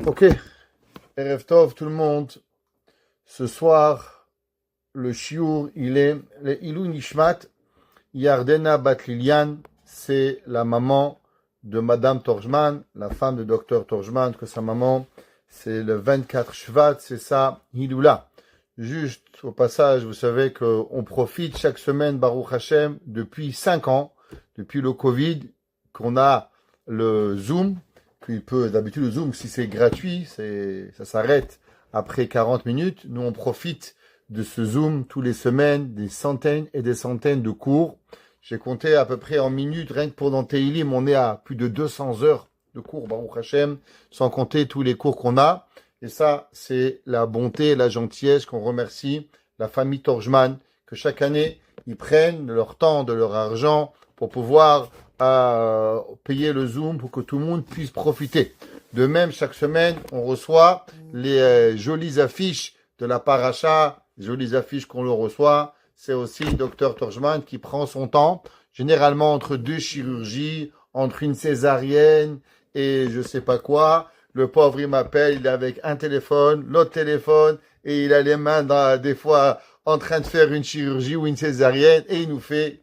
Ok, Erev Tov tout le monde. Ce soir, le shiur, il est le Ilou Nishmat Yardena Bat Lilian. C'est la maman de Madame Torjman, la femme de Docteur Torjman, que sa maman, c'est le 24 Shvat, c'est ça, Hiloula. Juste au passage, vous savez qu'on profite chaque semaine, Baruch Hashem, depuis 5 ans, depuis le Covid, qu'on a le Zoom. Puis d'habitude, le Zoom, si c'est gratuit, ça s'arrête après 40 minutes. Nous, on profite de ce Zoom tous les semaines, des centaines et des centaines de cours. J'ai compté à peu près en minutes, rien que pour dans Teilim, on est à plus de 200 heures de cours, Baruch Hashem, sans compter tous les cours qu'on a. Et ça, c'est la bonté et la gentillesse qu'on remercie la famille Torjman, que chaque année, ils prennent de leur temps, de leur argent pour pouvoir payer le Zoom pour que tout le monde puisse profiter. De même, chaque semaine, on reçoit les jolies affiches de la paracha, jolies affiches qu'on le reçoit. C'est aussi le docteur Torjman qui prend son temps, généralement entre 2 chirurgies, entre une césarienne et je sais pas quoi. Le pauvre, il m'appelle, il est avec un téléphone, l'autre téléphone, et il a les mains des fois en train de faire une chirurgie ou une césarienne, et il nous fait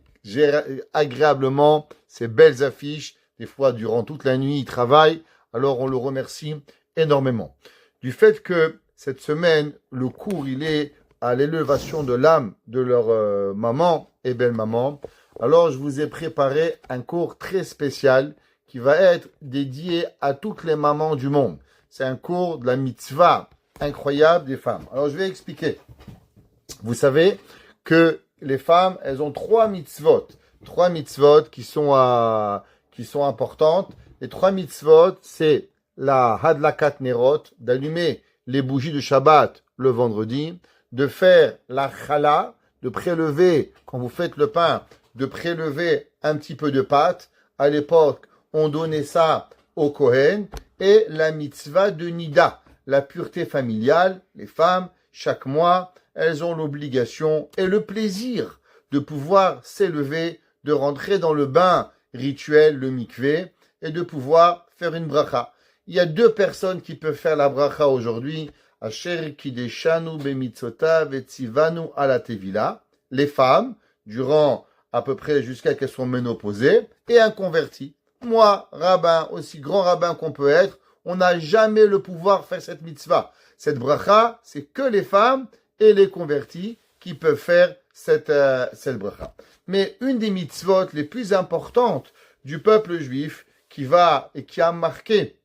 agréablement ces belles affiches. Des fois, durant toute la nuit, il travaille. Alors, on le remercie énormément. Du fait que cette semaine, le cours, il est à l'élévation de l'âme de leur maman et belle-maman. Alors, je vous ai préparé un cours très spécial qui va être dédié à toutes les mamans du monde. C'est un cours de la mitzvah incroyable des femmes. Alors, je vais expliquer. Vous savez que les femmes, elles ont 3 mitzvot. 3 mitzvot qui sont importantes. Les 3 mitzvot, c'est la hadlakat nerot, d'allumer les bougies de Shabbat le vendredi, de faire la chala, de prélever, quand vous faites le pain, de prélever un petit peu de pâte. À l'époque, on donnait ça au Kohen. Et la mitzvah de Nida, la pureté familiale. Les femmes, chaque mois, elles ont l'obligation et le plaisir de pouvoir s'élever, de rentrer dans le bain rituel, le mikvé, et de pouvoir faire une bracha. Il y a 2 personnes qui peuvent faire la bracha aujourd'hui. Asher kideshanu bemitzvotav etzivanu ala tevila. Les femmes, durant à peu près jusqu'à qu'elles soient ménopausées, et un converti. Moi, rabbin, aussi grand rabbin qu'on peut être, on n'a jamais le pouvoir de faire cette mitzvah. Cette bracha, c'est que les femmes et les convertis qui peuvent faire cette bracha. Mais une des mitzvot les plus importantes du peuple juif qui a marqué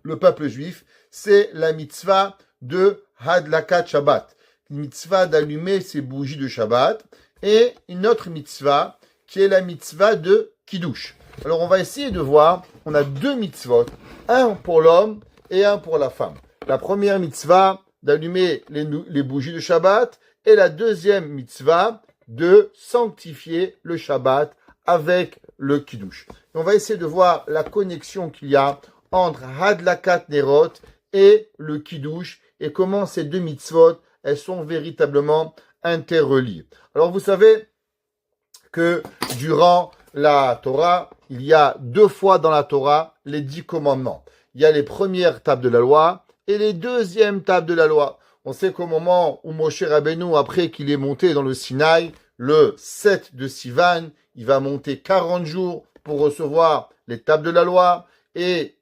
le peuple juif, c'est la mitzvah de Hadlakat Shabbat. Une mitzvah d'allumer ses bougies de Shabbat et une autre mitzvah qui est la mitzvah de Kiddush. Alors on va essayer de voir, on a 2 mitzvot, un pour l'homme et un pour la femme. La première mitzvah d'allumer les bougies de Shabbat et la deuxième mitzvah de sanctifier le Shabbat avec le Kiddush. Et on va essayer de voir la connexion qu'il y a entre Hadlakat Nerot et le Kiddush et comment ces 2 mitzvot, elles sont véritablement interreliées. Alors vous savez que durant la Torah, il y a 2 fois dans la Torah les 10 commandements. Il y a les premières tables de la loi et les deuxièmes tables de la loi. On sait qu'au moment où Moshe Rabbeinu, après qu'il est monté dans le Sinaï, le 7 de Sivan, il va monter 40 jours pour recevoir les tables de la loi. Et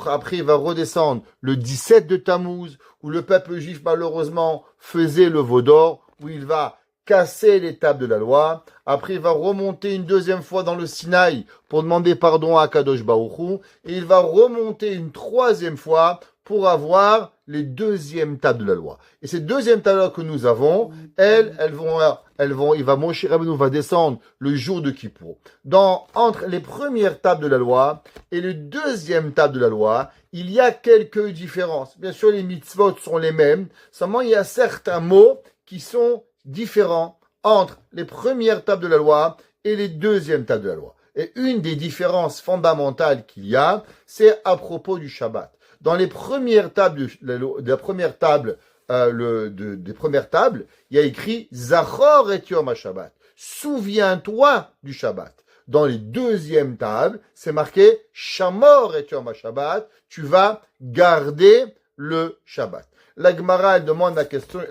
après, il va redescendre le 17 de Tammuz, où le peuple juif, malheureusement, faisait le veau d'or, où il va casser les tables de la loi. Après, il va remonter une deuxième fois dans le Sinaï pour demander pardon à Kadosh Baruch Hu. Et il va remonter une 3e fois pour avoir les 2e tables de la loi. Et ces 2e tables que nous avons, Moshe Rabbeinu va descendre le jour de Kippour. Entre les premières tables de la loi et les 2e tables de la loi, il y a quelques différences. Bien sûr, les mitzvot sont les mêmes, seulement il y a certains mots qui sont différents entre les premières tables de la loi et les 2e tables de la loi. Et une des différences fondamentales qu'il y a, c'est à propos du Shabbat. Dans les premières tables des premières tables, il y a écrit Zachor et Yom HaShabbat. Souviens-toi du Shabbat. dans les deuxièmes tables, c'est marqué Shamor et Yom HaShabbat, tu vas garder le Shabbat. La Gemara, elle demande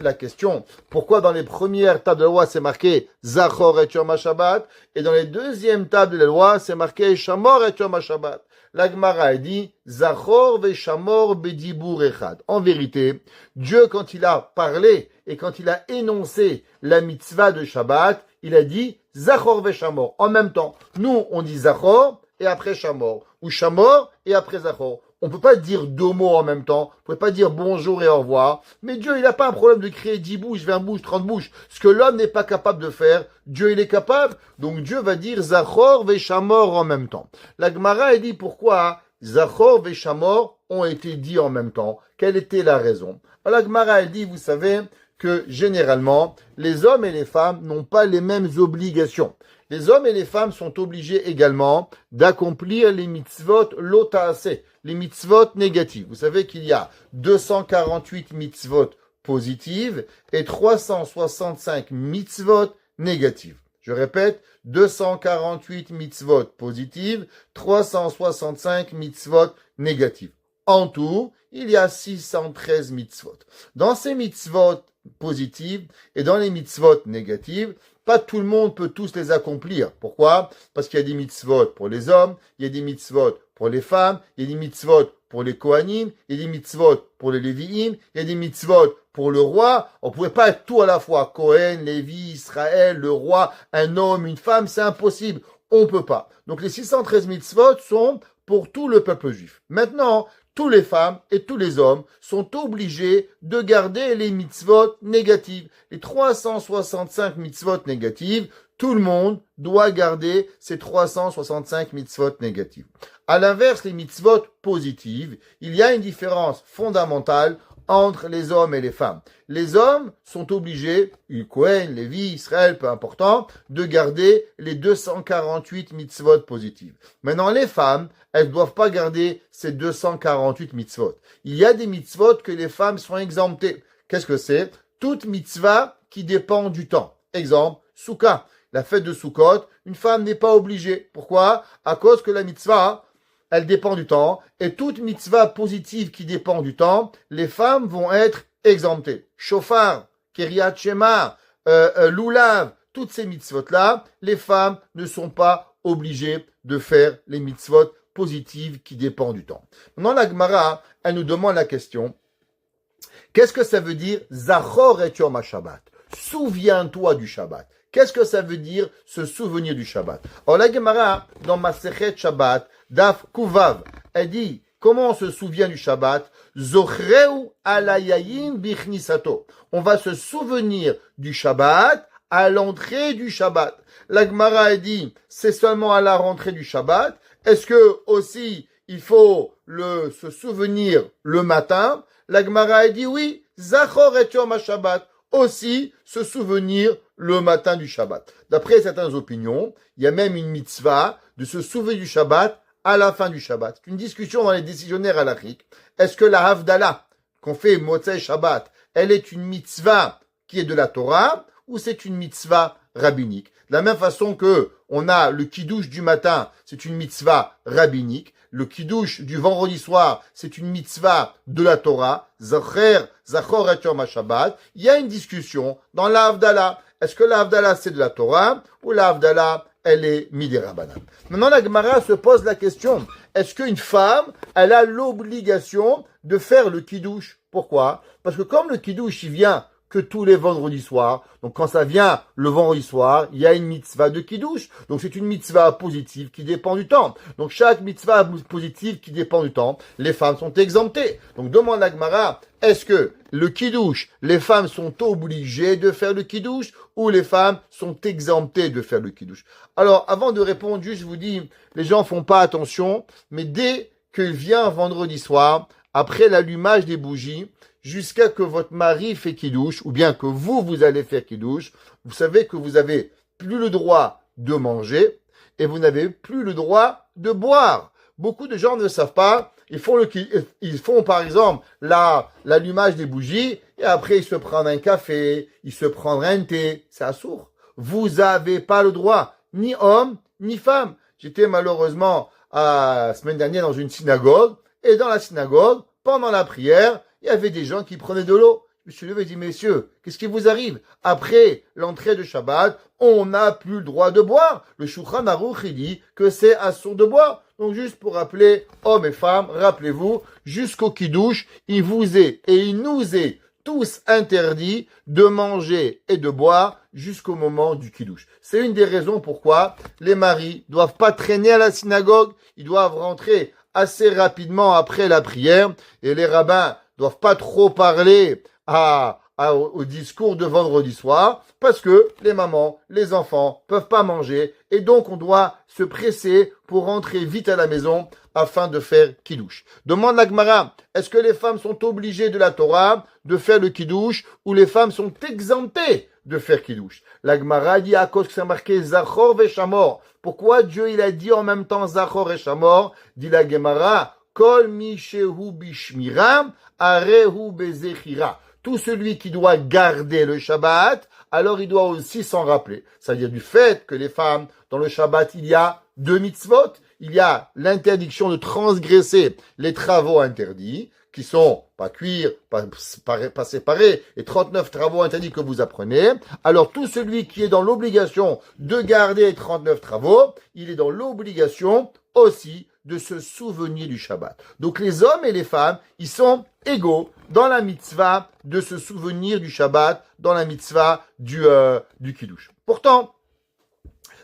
la question, pourquoi dans les premières tables de la loi, c'est marqué Zachor et Yom HaShabbat, et dans les deuxièmes tables de la loi, c'est marqué Shamor et Yom HaShabbat. La Gemara, elle dit Zachor ve Shamor bedibur echad. En vérité, Dieu, quand il a parlé et quand il a énoncé la mitzvah de Shabbat, il a dit Zachor ve Shamor. En même temps, nous, on dit Zachor et après Shamor, ou Shamor et après Zachor. On ne peut pas dire deux mots en même temps. On ne peut pas dire bonjour et au revoir. Mais Dieu, il n'a pas un problème de créer 10 bouches, 20 bouches, 30 bouches. Ce que l'homme n'est pas capable de faire, Dieu, il est capable. Donc Dieu va dire Zachor ve Shamor en même temps. La Gemara, elle dit pourquoi Zachor ve Shamor ont été dits en même temps. Quelle était la raison? Alors, la Gemara, elle dit, vous savez que généralement, les hommes et les femmes n'ont pas les mêmes obligations. Les hommes et les femmes sont obligés également d'accomplir les mitzvot lotaase, les mitzvot négatives. Vous savez qu'il y a 248 mitzvot positives et 365 mitzvot négatives. Je répète, 248 mitzvot positives, 365 mitzvot négatives. En tout, il y a 613 mitzvot. Dans ces mitzvot positives et dans les mitzvot négatives, pas tout le monde peut tous les accomplir. Pourquoi? Parce qu'il y a des mitzvot pour les hommes, il y a des mitzvot pour les femmes, il y a des mitzvot pour les Kohanim, il y a des mitzvot pour les Lévi'im, il y a des mitzvot pour le roi. On ne pouvait pas être tout à la fois. Kohen, Lévi, Israël, le roi, un homme, une femme, c'est impossible. On ne peut pas. Donc les 613 mitzvot sont pour tout le peuple juif. Maintenant, tous les femmes et tous les hommes sont obligés de garder les mitzvot négatives. Les 365 mitzvot négatives, tout le monde doit garder ces 365 mitzvot négatives. À l'inverse, les mitzvot positives, il y a une différence fondamentale entre les hommes et les femmes. Les hommes sont obligés, Kohen, Lévi, Israël, peu important, de garder les 248 mitzvot positives. Maintenant, les femmes, elles ne doivent pas garder ces 248 mitzvot. Il y a des mitzvot que les femmes sont exemptées. Qu'est-ce que c'est? Toute mitzvah qui dépend du temps. Exemple, Souka, la fête de Sukkot, une femme n'est pas obligée. Pourquoi? À cause que la mitzvah, elle dépend du temps, et toute mitzvah positive qui dépend du temps, les femmes vont être exemptées. Shofar, Kiryat Shema, Lulav, toutes ces mitzvot-là, les femmes ne sont pas obligées de faire les mitzvot positives qui dépendent du temps. Maintenant, la Gemara, elle nous demande la question, qu'est-ce que ça veut dire Zachor et Yom HaShabbat? Souviens-toi du Shabbat. Qu'est-ce que ça veut dire se souvenir du Shabbat? Alors la Gemara, dans Masechet Shabbat, Daf Kuvav, elle dit, comment on se souvient du Shabbat? Zochreu alayayin bichnisato. On va se souvenir du Shabbat à l'entrée du Shabbat. La Gemara, elle dit, c'est seulement à la rentrée du Shabbat. Est-ce que aussi, il faut se souvenir le matin? La Gemara, elle dit, oui, Zachor et Yom HaShabbat. Aussi se souvenir le matin du Shabbat. D'après certaines opinions, il y a même une mitzvah de se souvenir du Shabbat à la fin du Shabbat. C'est une discussion dans les décisionnaires halachiques. Est-ce que la Havdalah qu'on fait Motzei Shabbat, elle est une mitzvah qui est de la Torah ou c'est une mitzvah rabbinique? De la même façon que on a le kiddush du matin, c'est une mitzvah rabbinique. Le kiddush du vendredi soir, c'est une mitzvah de la Torah. Zachor et Yom HaShabbat. Il y a une discussion dans la Havdalah. Est-ce que la Havdalah c'est de la Torah ou la Havdalah elle est midei Rabbanan? Maintenant la Gemara se pose la question, est-ce qu'une femme, elle a l'obligation de faire le kiddush? Pourquoi? Parce que comme le kiddush il vient que tous les vendredis soirs. Donc quand ça vient le vendredi soir, il y a une mitzvah de kiddush. Donc c'est une mitzvah positive qui dépend du temps. Donc chaque mitzvah positive qui dépend du temps, les femmes sont exemptées. Donc demande la Gemara, est-ce que le kiddush, les femmes sont obligées de faire le kiddush ou les femmes sont exemptées de faire le kiddush? Alors avant de répondre, juste je vous dis, les gens font pas attention, mais dès qu'il vient vendredi soir, après l'allumage des bougies, jusqu'à que votre mari fait kiddush, ou bien que vous allez faire kiddush, vous savez que vous avez plus le droit de manger et vous n'avez plus le droit de boire. Beaucoup de gens ne le savent pas. Ils font par exemple l'allumage des bougies et après ils se prennent un café, ils se prennent un thé. C'est assourd. Vous n'avez pas le droit, ni homme, ni femme. J'étais malheureusement la semaine dernière dans une synagogue, et dans la synagogue, pendant la prière, il y avait des gens qui prenaient de l'eau. Je me suis levé et dit, messieurs, qu'est-ce qui vous arrive? Après l'entrée de Shabbat, on n'a plus le droit de boire. Le Shulchan Aruch, il dit que c'est assourd de boire. Donc juste pour rappeler, hommes et femmes, rappelez-vous, jusqu'au Kiddush, il vous est et il nous est tous interdit de manger et de boire jusqu'au moment du Kiddush. C'est une des raisons pourquoi les maris doivent pas traîner à la synagogue, ils doivent rentrer assez rapidement après la prière, et les rabbins doivent pas trop parler au discours de vendredi soir, parce que les mamans, les enfants peuvent pas manger, et donc on doit se presser pour rentrer vite à la maison afin de faire Kiddush. Demande la Gemara, est-ce que les femmes sont obligées de la Torah de faire le Kiddush, ou les femmes sont exemptées de faire Kiddush? La Gemara dit à cause que c'est marqué Zachor veshamor. Pourquoi Dieu il a dit en même temps Zachor et Shamor? Dit la Gemara, Kol mishehu bishmiram arehu bezechira. Tout celui qui doit garder le Shabbat, alors il doit aussi s'en rappeler. C'est-à-dire du fait que les femmes, dans le Shabbat, il y a 2 mitzvot. Il y a l'interdiction de transgresser les travaux interdits, qui sont pas cuire, pas séparer, et 39 travaux interdits que vous apprenez. Alors tout celui qui est dans l'obligation de garder les 39 travaux, il est dans l'obligation aussi de se souvenir du Shabbat. Donc les hommes et les femmes, ils sont égaux dans la mitzvah de se souvenir du Shabbat, dans la mitzvah du Kiddush. Pourtant,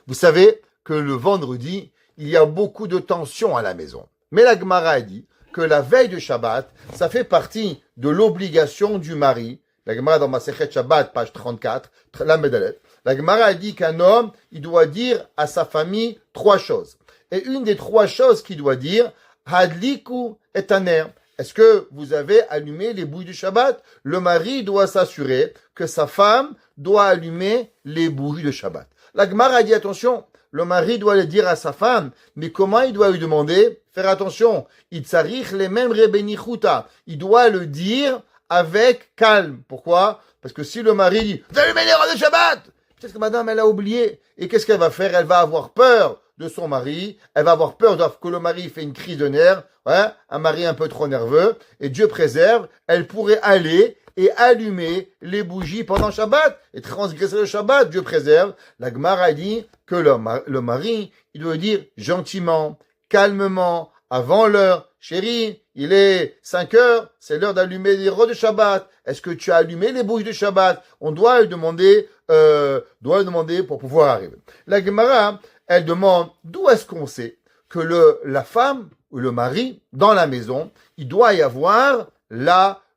vous savez que le vendredi, il y a beaucoup de tension à la maison. Mais la Gemara a dit que la veille de Shabbat, ça fait partie de l'obligation du mari. La Gemara dans Masechet Shabbat, page 34, la Medalet. La Gemara a dit qu'un homme, il doit dire à sa famille 3 choses. Et une des 3 choses qu'il doit dire, Hadliku et Taner. Est-ce que vous avez allumé les bougies du Shabbat? Le mari doit s'assurer que sa femme doit allumer les bougies de Shabbat. La Gemara a dit attention, le mari doit le dire à sa femme, mais comment il doit lui demander? Faire attention, Itzarich les mêmes rebenichuta. Il doit le dire avec calme. Pourquoi? Parce que si le mari dit, vous allumez les rois de Shabbat! Peut-être que madame, elle a oublié. Et qu'est-ce qu'elle va faire? Elle va avoir peur de son mari. Elle va avoir peur que le mari fait une crise de nerfs. Ouais, un mari un peu trop nerveux. Et Dieu préserve, elle pourrait aller et allumer les bougies pendant Shabbat et transgresser le Shabbat. Dieu préserve. La Gemara dit que le mari, il doit dire gentiment, calmement, avant l'heure. Chérie, il est 5 heures, c'est l'heure d'allumer les rois de Shabbat. Est-ce que tu as allumé les bougies de Shabbat? On doit le demander pour pouvoir arriver. La Gemara, elle demande d'où est-ce qu'on sait que la femme ou le mari, dans la maison, il doit y avoir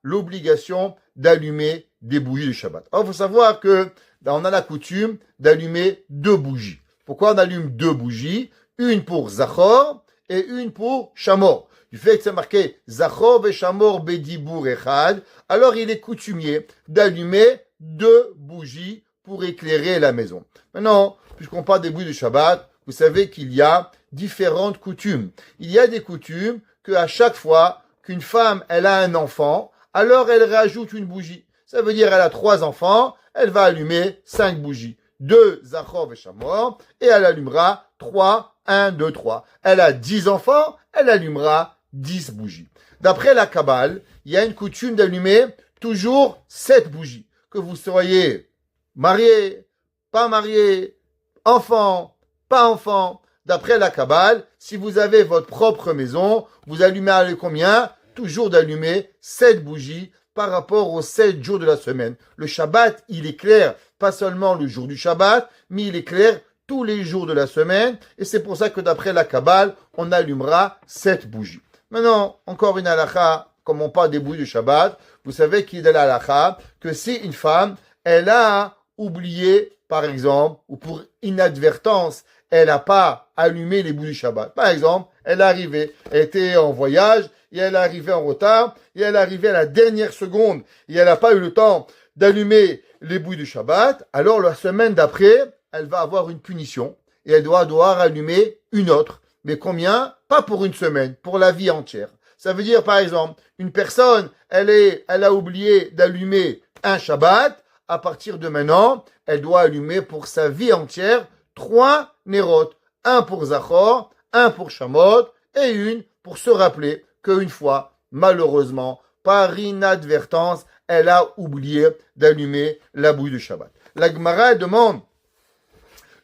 l'obligation d'allumer des bougies de Shabbat. Alors, il faut savoir que on a la coutume d'allumer 2 bougies. Pourquoi on allume 2 bougies? Une pour Zachor et une pour Shamor. Du fait que c'est marqué Zachor et Shamor bedibur echad, alors il est coutumier d'allumer 2 bougies pour éclairer la maison. Maintenant, puisqu'on parle des bougies de Shabbat, vous savez qu'il y a différentes coutumes. Il y a des coutumes qu'à chaque fois qu'une femme, elle a un enfant, alors elle rajoute une bougie. Ça veut dire elle a 3 enfants, elle va allumer 5 bougies. 2 Zachor et Shamor, et elle allumera 3, 1, 2, 3. Elle a 10 enfants, elle allumera 10 bougies. D'après la Kabbale, il y a une coutume d'allumer toujours 7 bougies. Que vous soyez marié, pas marié, enfant, pas enfant. D'après la Kabbale, si vous avez votre propre maison, vous allumez combien? Toujours d'allumer 7 bougies par rapport aux 7 jours de la semaine. Le Shabbat, il est clair, pas seulement le jour du Shabbat, mais il est clair tous les jours de la semaine, et c'est pour ça que d'après la Kabbale, on allumera 7 bougies. Maintenant, encore une halakha, comme on parle des bougies du Shabbat, vous savez qu'il y a la halakha que si une femme, elle a oublié, par exemple, ou pour inadvertance, elle n'a pas allumé les bougies du Shabbat. Par exemple, elle est arrivée, elle était en voyage, et elle est arrivée en retard, et elle est arrivée à la dernière seconde, et elle n'a pas eu le temps d'allumer les bougies du Shabbat, alors la semaine d'après, elle va avoir une punition, et elle doit devoir allumer une autre. Mais combien? Pas pour une semaine, pour la vie entière. Ça veut dire, par exemple, une personne, elle a oublié d'allumer un Shabbat, à partir de maintenant, elle doit allumer pour sa vie entière 3 nérotes. un pour Zachor, un pour Shamot, et une pour se rappeler qu'une fois, malheureusement, par inadvertance, elle a oublié d'allumer la bougie de Shabbat. La Gemara demande,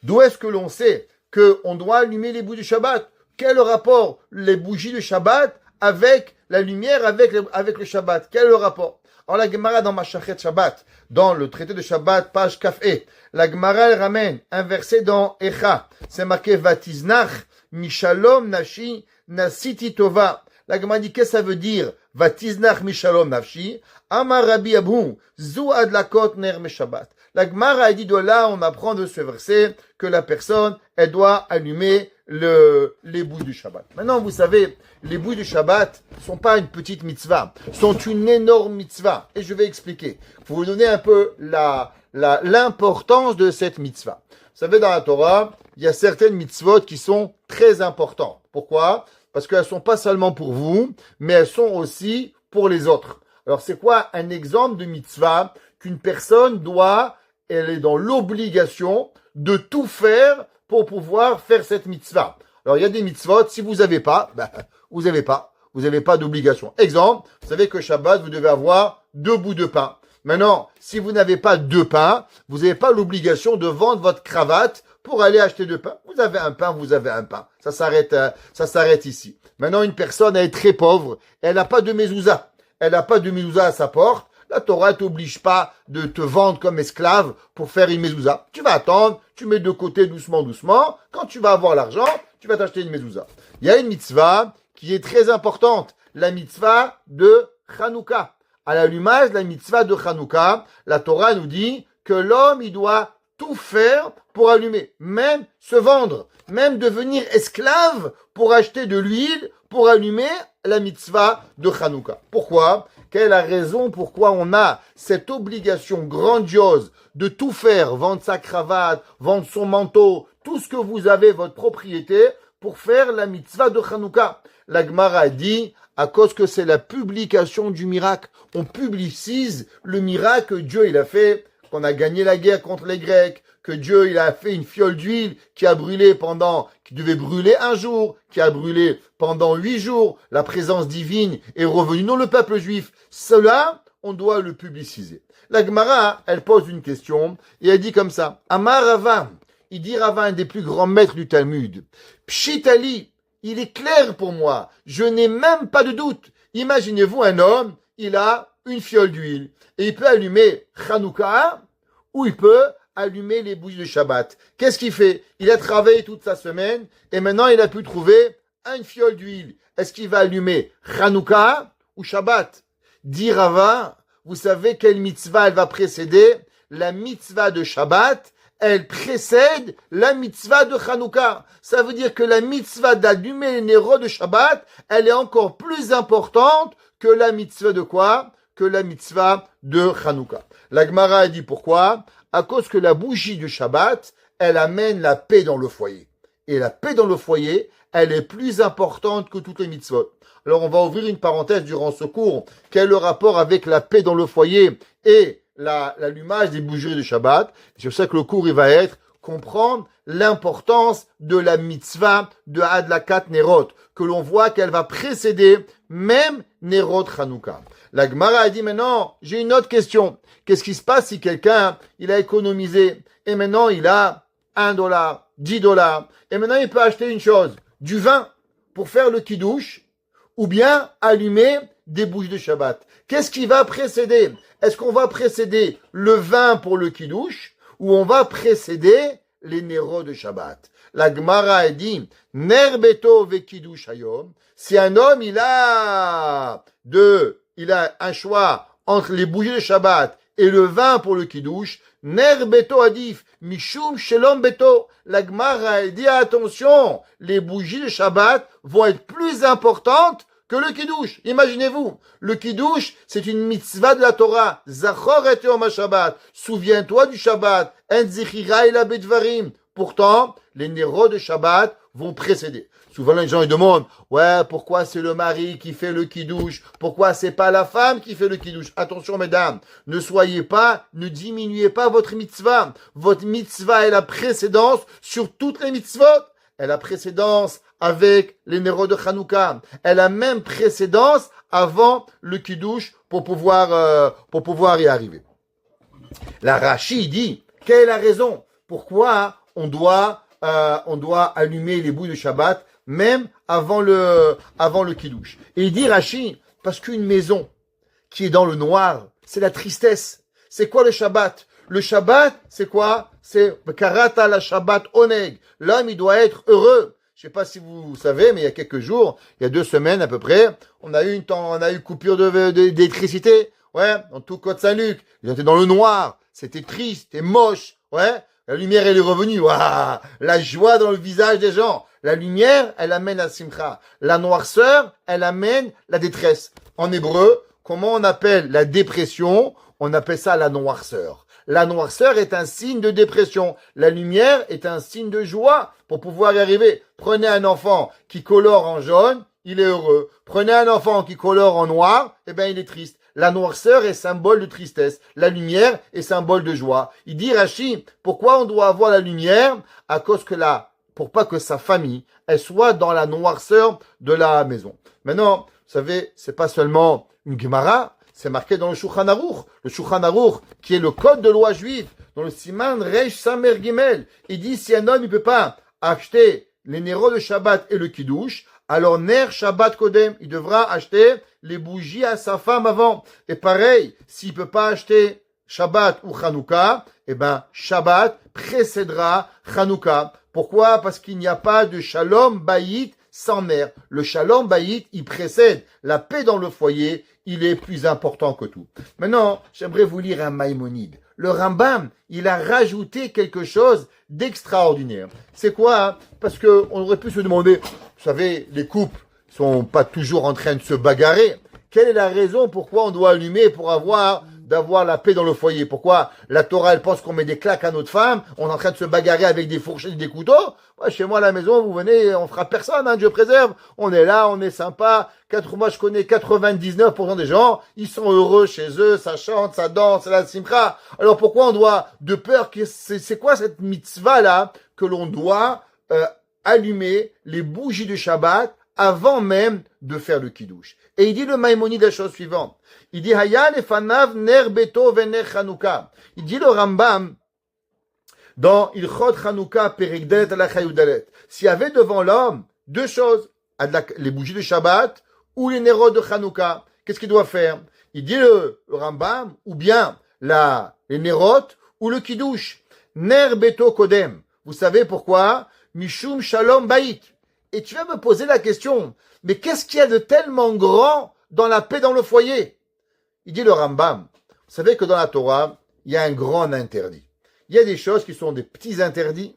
d'où est-ce que l'on sait qu'on doit allumer les bougies de Shabbat? Quel est le rapport, les bougies de Shabbat, avec la lumière, avec le Shabbat? Quel est le rapport? Alors la Gemara dans Mashachet Shabbat, dans le traité de Shabbat, page Kafé, la Gemara elle ramène un verset dans Echa, c'est marqué Vatiznach, Mishalom Nashi, Nasiti Tova. La Gemara dit qu'est-ce que ça veut dire Vatiznach Mishalom Nafshi, Amar Rabbi Abou, Zu Adlakot Ner Meshabbat. La Gemara a dit de là, on apprend de ce verset que la personne, elle doit allumer les bougies du Shabbat. Maintenant, vous savez, les bougies du Shabbat sont pas une petite mitzvah, sont une énorme mitzvah. Et je vais expliquer. Pour vous donner un peu l'importance de cette mitzvah. Vous savez, dans la Torah, il y a certaines mitzvot qui sont très importantes. Pourquoi? Parce qu'elles sont pas seulement pour vous, mais elles sont aussi pour les autres. Alors, c'est quoi un exemple de mitzvah qu'une personne doit, elle est dans l'obligation de tout faire pour pouvoir faire cette mitzvah? Alors, il y a des mitzvot, si vous n'avez pas, vous n'avez pas d'obligation. Exemple, vous savez que Shabbat, vous devez avoir 2 bouts de pain. Maintenant, si vous n'avez pas 2 pains, vous n'avez pas l'obligation de vendre votre cravate pour aller acheter 2 pains. Vous avez un pain, vous avez un pain. Ça s'arrête ici. Maintenant, une personne, elle est très pauvre, elle n'a pas de mezouza. Elle n'a pas de mezouza à sa porte. La Torah ne t'oblige pas de te vendre comme esclave pour faire une mezouza. Tu vas attendre, tu mets de côté doucement. Quand tu vas avoir l'argent, tu vas t'acheter une mezouza. Il y a une mitzvah qui est très importante. La mitzvah de Hanouka. À l'allumage, la mitzvah de Hanouka, la Torah nous dit que l'homme, il doit tout faire pour allumer. Même se vendre. Même devenir esclave pour acheter de l'huile pour allumer la mitzvah de Hanouka. Pourquoi? Quelle est la raison pourquoi on a cette obligation grandiose de tout faire, vendre sa cravate, vendre son manteau, tout ce que vous avez, votre propriété, pour faire la mitzvah de Hanouka? La Gemara dit, à cause que c'est la publication du miracle. On publicise le miracle que Dieu il a fait, qu'on a gagné la guerre contre les Grecs, que Dieu il a fait une fiole d'huile qui devait brûler un jour, qui a brûlé pendant 8 jours. La présence divine est revenue dans le peuple juif. Cela, on doit le publiciser. La Gemara, elle pose une question et elle dit comme ça. Amar Rava, il dit Rava, un des plus grands maîtres du Talmud. Pshitali, il est clair pour moi. Je n'ai même pas de doute. Imaginez-vous un homme, il a une fiole d'huile et il peut allumer Hanouka ou il peut allumer les bougies de Shabbat. Qu'est-ce qu'il fait? Il a travaillé toute sa semaine et maintenant il a pu trouver une fiole d'huile. Est-ce qu'il va allumer Hanouka ou Shabbat? Dit Rava, vous savez quelle mitzvah elle va précéder? La mitzvah de Shabbat, elle précède la mitzvah de Hanouka. Ça veut dire que la mitzvah d'allumer les néros de Shabbat, elle est encore plus importante que la mitzvah de quoi? Que la mitzvah de Hanouka. La Gemara a dit pourquoi? À cause que la bougie du Shabbat, elle amène la paix dans le foyer. Et la paix dans le foyer, elle est plus importante que toutes les mitzvot. Alors on va ouvrir une parenthèse durant ce cours. Quel est le rapport avec la paix dans le foyer et l'allumage des bougies de Shabbat? C'est pour ça que le cours il va être comprendre l'importance de la mitzvah de Adlakat Nerot, que l'on voit qu'elle va précéder même Nerot Hanouka. La Gemara a dit maintenant, j'ai une autre question. Qu'est-ce qui se passe si quelqu'un, il a économisé et maintenant il a $1, $10 et maintenant il peut acheter une chose, du vin pour faire le kiddush ou bien allumer des bougies de Shabbat. Qu'est-ce qui va précéder? Est-ce qu'on va précéder le vin pour le kiddush ou on va précéder les néros de Shabbat? La Gemara a dit, Ner beto ve kiddush hayom. Si un homme, il a un choix entre les bougies de Shabbat et le vin pour le kiddush, Ner beto adif, mishum shelom beto. La Gemara a dit, attention, les bougies de Shabbat vont être plus importantes que le kiddush. Imaginez-vous, le kiddush, c'est une mitzvah de la Torah. Zachor et yom Shabbat. Souviens-toi du Shabbat. En zichira ela bedvarim. Pourtant, les néros de Shabbat vont précéder. Souvent, les gens ils demandent, ouais, pourquoi c'est le mari qui fait le kiddush? Pourquoi c'est pas la femme qui fait le kiddush? Attention, mesdames, ne diminuez pas votre mitzvah. Votre mitzvah est la précédence sur toutes les mitzvot. elle a précédence avec les Nerot de Hanouka. Elle a même précédence avant le Kiddush pour pouvoir y arriver. La Rashi dit, quelle est la raison? Pourquoi on doit allumer les bougies de Shabbat même avant le Kiddush? Et il dit Rashi, parce qu'une maison qui est dans le noir, c'est la tristesse. C'est quoi le Shabbat? Le Shabbat, c'est quoi? C'est Karata la Shabbat Oneg. L'homme, il doit être heureux. Je sais pas si vous savez, mais il y a quelques jours, il y a 2 semaines à peu près, on a eu coupure d'électricité. Ouais, dans tout Côte-Saint-Luc. Ils étaient dans le noir. C'était triste, c'était moche. Ouais. La lumière, elle est revenue. Waouh! La joie dans le visage des gens. La lumière, elle amène la simcha. La noirceur, elle amène la détresse. En hébreu, comment on appelle la dépression? On appelle ça la noirceur. La noirceur est un signe de dépression. La lumière est un signe de joie pour pouvoir y arriver. Prenez un enfant qui colore en jaune, il est heureux. Prenez un enfant qui colore en noir, eh ben, il est triste. La noirceur est symbole de tristesse. La lumière est symbole de joie. Il dit, Rashi, pourquoi on doit avoir la lumière? À cause que pour pas que sa famille, elle soit dans la noirceur de la maison. Maintenant, vous savez, c'est pas seulement une Gemara, c'est marqué dans le Shulchan Aruch. Le Shulchan Aruch, qui est le code de loi juive, dans le Siman Reish Samer Gimel. Il dit, si un homme, il peut pas acheter les Nerot de Shabbat et le Kiddush, alors Ner Shabbat Kodem, il devra acheter les bougies à sa femme avant. Et pareil, s'il peut pas acheter Shabbat ou Hanouka, eh ben, Shabbat précédera Hanouka. Pourquoi? Parce qu'il n'y a pas de Shalom Bayit sans Ner. Le Shalom Bayit, il précède la paix dans le foyer, il est plus important que tout. Maintenant, j'aimerais vous lire un Maïmonide. Le Rambam, il a rajouté quelque chose d'extraordinaire. C'est quoi? Parce que on aurait pu se demander, vous savez, les couples sont pas toujours en train de se bagarrer. Quelle est la raison pourquoi on doit allumer pour d'avoir la paix dans le foyer? Pourquoi la Torah, elle pense qu'on met des claques à notre femme, on est en train de se bagarrer avec des fourchettes et des couteaux? Moi, chez moi à la maison, vous venez, on fera personne, hein, Dieu préserve. On est là, on est sympa. Moi, je connais 99% des gens, ils sont heureux chez eux, ça chante, ça danse, c'est la simcha. Alors pourquoi on doit, de peur que c'est quoi cette mitzvah-là que l'on doit allumer les bougies du Shabbat avant même de faire le kiddush? Et il dit le Maïmonide la chose suivante. Il dit Haya lefanav ner beto vener Chanukah. Il dit le Rambam dans Ilchot Chanukah Perek Dalet ala Chayudalet. S'il y avait devant l'homme 2 choses, les bougies de Shabbat ou les Nerot de Chanukah, qu'est-ce qu'il doit faire? Il dit le Rambam, ou bien les Nerot ou le kiddush. Ner beto kodem. Vous savez pourquoi? Mishum shalom bayit. Et tu vas me poser la question, mais qu'est-ce qu'il y a de tellement grand dans la paix dans le foyer? Il dit le Rambam, vous savez que dans la Torah, il y a un grand interdit. Il y a des choses qui sont des petits interdits,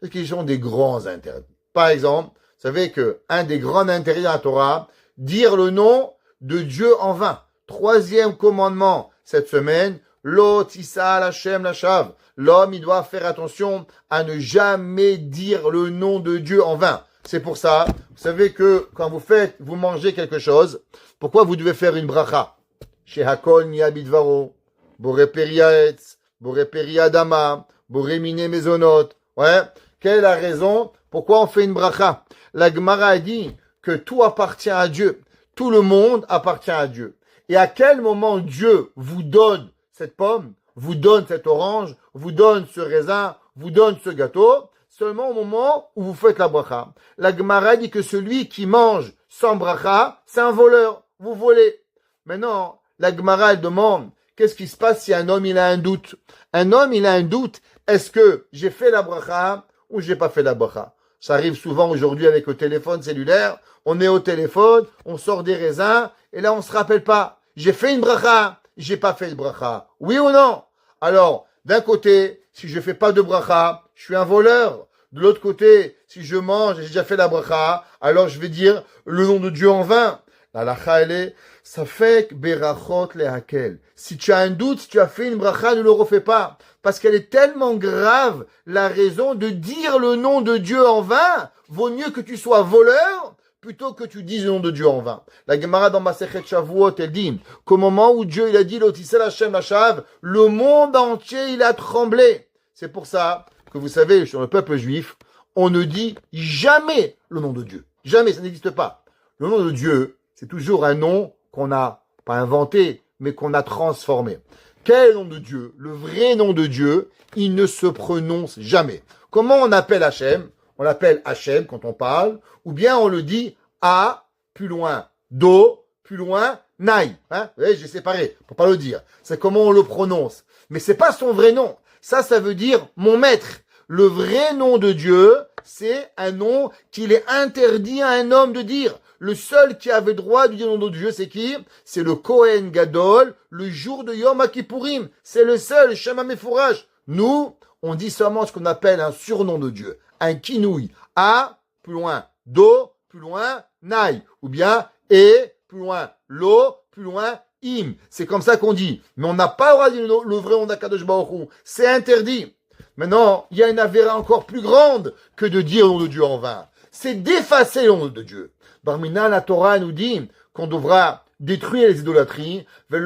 et qui sont des grands interdits. Par exemple, vous savez que un des grands interdits dans la Torah, dire le nom de Dieu en vain. 3e commandement cette semaine, Lo tisa Hashem lashav. L'homme, il doit faire attention à ne jamais dire le nom de Dieu en vain. C'est pour ça, vous savez que quand vous mangez quelque chose, pourquoi vous devez faire une bracha? Chez Hakol Nia Bidvaro, Boré Periaetz, Boré Periadama, Boré Mine Mezonot. Ouais. Quelle est la raison? Pourquoi on fait une bracha? La Gemara a dit que tout appartient à Dieu. Tout le monde appartient à Dieu. Et à quel moment Dieu vous donne cette pomme, vous donne cette orange, vous donne ce raisin, vous donne ce gâteau? Seulement au moment où vous faites la bracha. La Gemara dit que celui qui mange sans bracha, c'est un voleur. Vous volez. Maintenant, la Gemara, elle demande, qu'est-ce qui se passe si un homme, il a un doute? Un homme, il a un doute. Est-ce que j'ai fait la bracha ou j'ai pas fait la bracha? Ça arrive souvent aujourd'hui avec le téléphone cellulaire. On est au téléphone, on sort des raisins, et là, on se rappelle pas. J'ai fait une bracha, j'ai pas fait de bracha. Oui ou non? Alors, d'un côté, si je fais pas de bracha, je suis un voleur. De l'autre côté, si je mange et j'ai déjà fait la bracha, alors je vais dire le nom de Dieu en vain. La lacha, elle est, ça fait berachot lehakel. Si tu as un doute, si tu as fait une bracha, ne le refais pas. Parce qu'elle est tellement grave, la raison de dire le nom de Dieu en vain, vaut mieux que tu sois voleur, plutôt que tu dises le nom de Dieu en vain. La Gemara dans Masechet Shavuot, elle dit qu'au moment où Dieu, il a dit, Lotisel Hashem Lashav, le monde entier, il a tremblé. C'est pour ça que vous savez, sur le peuple juif, on ne dit jamais le nom de Dieu. Jamais, ça n'existe pas. Le nom de Dieu, c'est toujours un nom qu'on n'a pas inventé, mais qu'on a transformé. Quel est le nom de Dieu? Le vrai nom de Dieu, il ne se prononce jamais. Comment on appelle Hachem? On l'appelle Hachem quand on parle, ou bien on le dit A, plus loin, Do, plus loin, Naï. Hein? Vous voyez, j'ai séparé pour pas le dire. C'est comment on le prononce. Mais c'est pas son vrai nom. Ça veut dire mon maître. Le vrai nom de Dieu, c'est un nom qu'il est interdit à un homme de dire. Le seul qui avait droit de dire le nom de Dieu, c'est qui? C'est le Kohen Gadol, le jour de Yom Kippourim. C'est le seul, Shema Mefouraj. Nous, on dit seulement ce qu'on appelle un surnom de Dieu. Un kinouï. A, plus loin, Do, plus loin, Naï. Ou bien, E, plus loin, Lo, plus loin, Im. C'est comme ça qu'on dit. Mais on n'a pas le droit de dire le vrai nom d'Akadosh Baruch Hu. C'est interdit. Maintenant, il y a une avéra encore plus grande que de dire le nom de Dieu en vain. C'est d'effacer le nom de Dieu. Barmina, la Torah nous dit qu'on devra détruire les idolâtries. Vous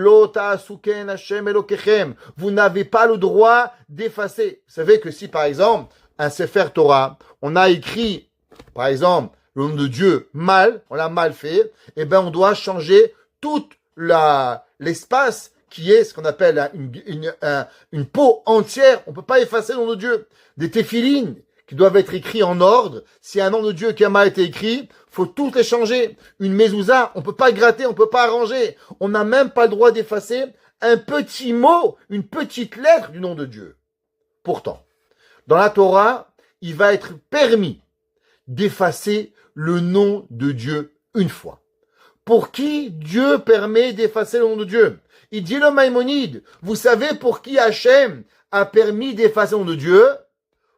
n'avez pas le droit d'effacer. Vous savez que si, par exemple, un Sefer Torah, on a écrit, par exemple, le nom de Dieu mal, on l'a mal fait, eh ben, on doit changer tout l'espace qui est ce qu'on appelle une peau entière. On peut pas effacer le nom de Dieu. Des téphilines qui doivent être écrits en ordre. S'il y a un nom de Dieu qui a mal été écrit, faut tout les changer. Une mezouza, on peut pas gratter, on peut pas arranger. On n'a même pas le droit d'effacer un petit mot, une petite lettre du nom de Dieu. Pourtant, dans la Torah, il va être permis d'effacer le nom de Dieu une fois. Pour qui Dieu permet d'effacer le nom de Dieu? Il dit le Maïmonide, vous savez pour qui Hachem a permis d'effacer le nom de Dieu?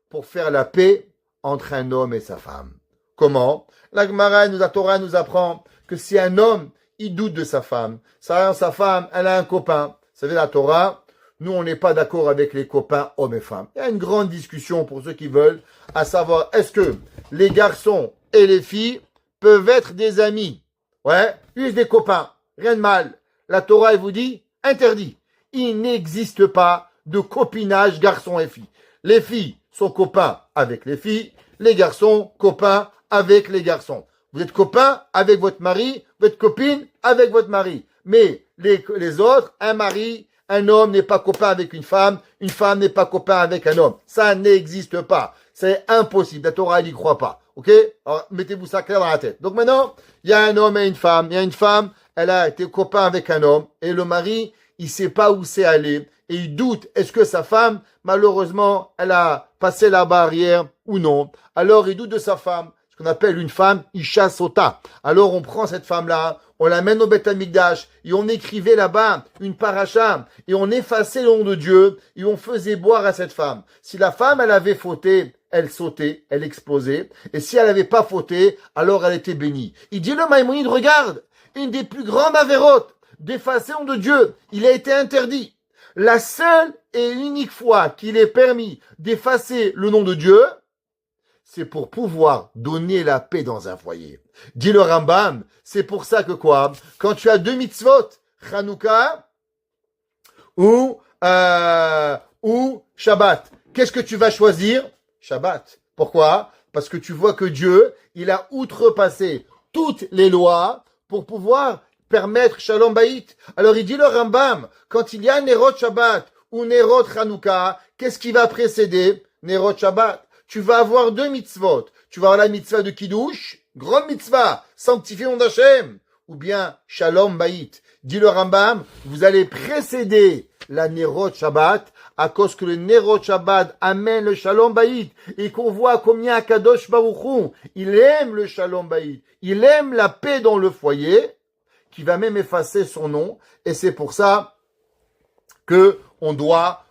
Pour faire la paix entre un homme et sa femme. Comment? La Gemara, la Torah nous apprend que si un homme, il doute de sa femme, sa femme, elle a un copain. Vous savez, la Torah, nous, on n'est pas d'accord avec les copains hommes et femmes. Il y a une grande discussion pour ceux qui veulent, à savoir, est-ce que les garçons et les filles peuvent être des amis? Ouais, juste des copains, rien de mal. La Torah, elle vous dit, interdit. Il n'existe pas de copinage garçon et fille. Les filles sont copains avec les filles, les garçons copains avec les garçons. Vous êtes copain avec votre mari, vous êtes copine avec votre mari. Mais les autres, un mari, un homme n'est pas copain avec une femme n'est pas copain avec un homme. Ça n'existe pas. C'est impossible. La Torah, elle n'y croit pas. Ok? Alors, mettez-vous ça clair dans la tête. Donc maintenant, il y a un homme et une femme. Il y a une femme, elle a été copain avec un homme. Et le mari, il sait pas où c'est allé. Et il doute, est-ce que sa femme, malheureusement, elle a passé la barrière ou non? Alors, il doute de sa femme. Ce qu'on appelle une femme, Isha Sota. Alors, on prend cette femme-là, on l'amène au Beth Amikdash, et on écrivait là-bas une paracha, et on effaçait le nom de Dieu, et on faisait boire à cette femme. Si la femme, elle avait fauté, elle sautait, elle explosait, et si elle n'avait pas fauté, alors elle était bénie. Il dit le Maïmonide, regarde, une des plus grandes avérotes d'effacer le nom de Dieu, il a été interdit. La seule et unique fois qu'il est permis d'effacer le nom de Dieu, c'est pour pouvoir donner la paix dans un foyer. Dit le Rambam, c'est pour ça que quoi? Quand tu as deux mitzvot, Hanouka ou Shabbat, qu'est-ce que tu vas choisir? Shabbat. Pourquoi? Parce que tu vois que Dieu, il a outrepassé toutes les lois pour pouvoir permettre Shalom Bayit. Alors il dit le Rambam, quand il y a Nerot Shabbat ou Nerot Hanouka, qu'est-ce qui va précéder Nerot Shabbat? Tu vas avoir deux mitzvot. Tu vas avoir la mitzvah de Kiddush, grande mitzvah, sanctifier le nom d'Hachem, ou bien Shalom Bayit. Dit le Rambam, vous allez précéder la Nerot Shabbat à cause que le Nerot Shabbat amène le Shalom Bayit et qu'on voit combien Kadosh Baruch Hu, il aime le Shalom Bayit, il aime la paix dans le foyer, qui va même effacer son nom, et c'est pour ça que on doit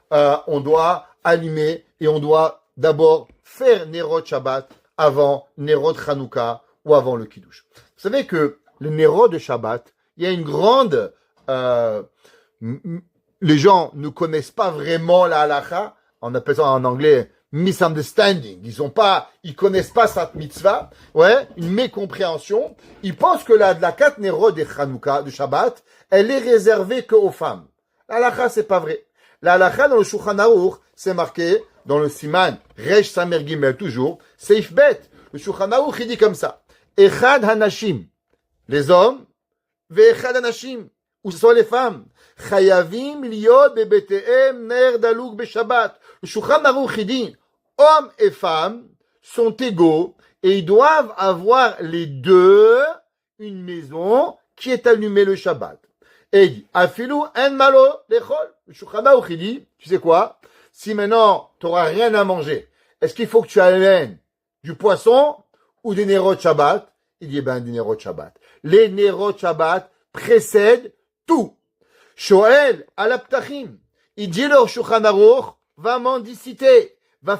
allumer et on doit d'abord faire Nerot Shabbat avant Nerot Hanouka ou avant le Kiddush. Vous savez que le Nerot de Shabbat, il y a une grande... les gens ne connaissent pas vraiment la halakha, on appelle ça en anglais misunderstanding. Ils connaissent pas cette mitzvah, ouais, une mécompréhension. Ils pensent que la quatre Nerot de Hanouka, de Shabbat, elle est réservée qu'aux femmes. La halakha, c'est pas vrai. La halakha dans le Shulchan Aruch, c'est marqué dans le Siman, Resh Samer Gimel, toujours, Seif Bet. Le Shulchan Aruch, il dit comme ça. Echad Hanashim, les hommes, Ve'echad Hanashim, où ce sont les femmes. Chayavim liot bebetehem ner daluk beshabbat. Le Shulchan Aruch, il dit, hommes et femmes sont égaux et ils doivent avoir les deux une maison qui est allumée le Shabbat. Et il dit, Afilou en malo lechol. Le Shulchan Aruch, il dit, tu sais quoi? Si maintenant, tu n'auras rien à manger, est-ce qu'il faut que tu amènes du poisson ou des Nerot Shabbat? Il dit, des Nerot Shabbat. Les Nerot Shabbat précèdent tout. Shoel alaptachim. Il dit leur Shulchan Aruch, va mendiciter, va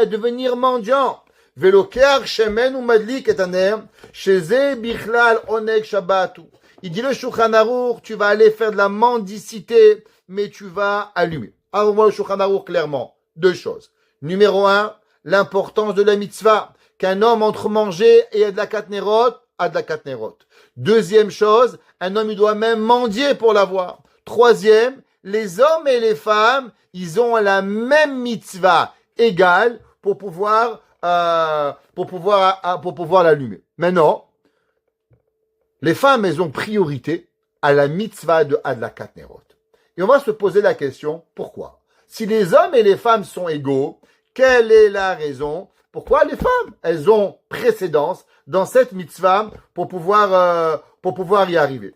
devenir mendiant. Veloker shemen ou madlik et aner, sheze bichlal oneg Shabbatu. Il dit le Shulchan Aruch, tu vas aller faire de la mendicité, mais tu vas allumer. Alors, on voit le Shulchan Aruch clairement. Deux choses. Numéro un, l'importance de la mitzvah. Qu'un homme entre manger et a de la katnerot, a de la katnerot. Deuxième chose, un homme, il doit même mendier pour l'avoir. Troisième, les hommes et les femmes, ils ont la même mitzvah égale pour pouvoir l'allumer. Maintenant, les femmes, elles ont priorité à la mitzvah de Adlakat Nerot. Et on va se poser la question, pourquoi? Si les hommes et les femmes sont égaux, quelle est la raison? Pourquoi les femmes, elles ont précédence dans cette mitzvah pour pouvoir y arriver?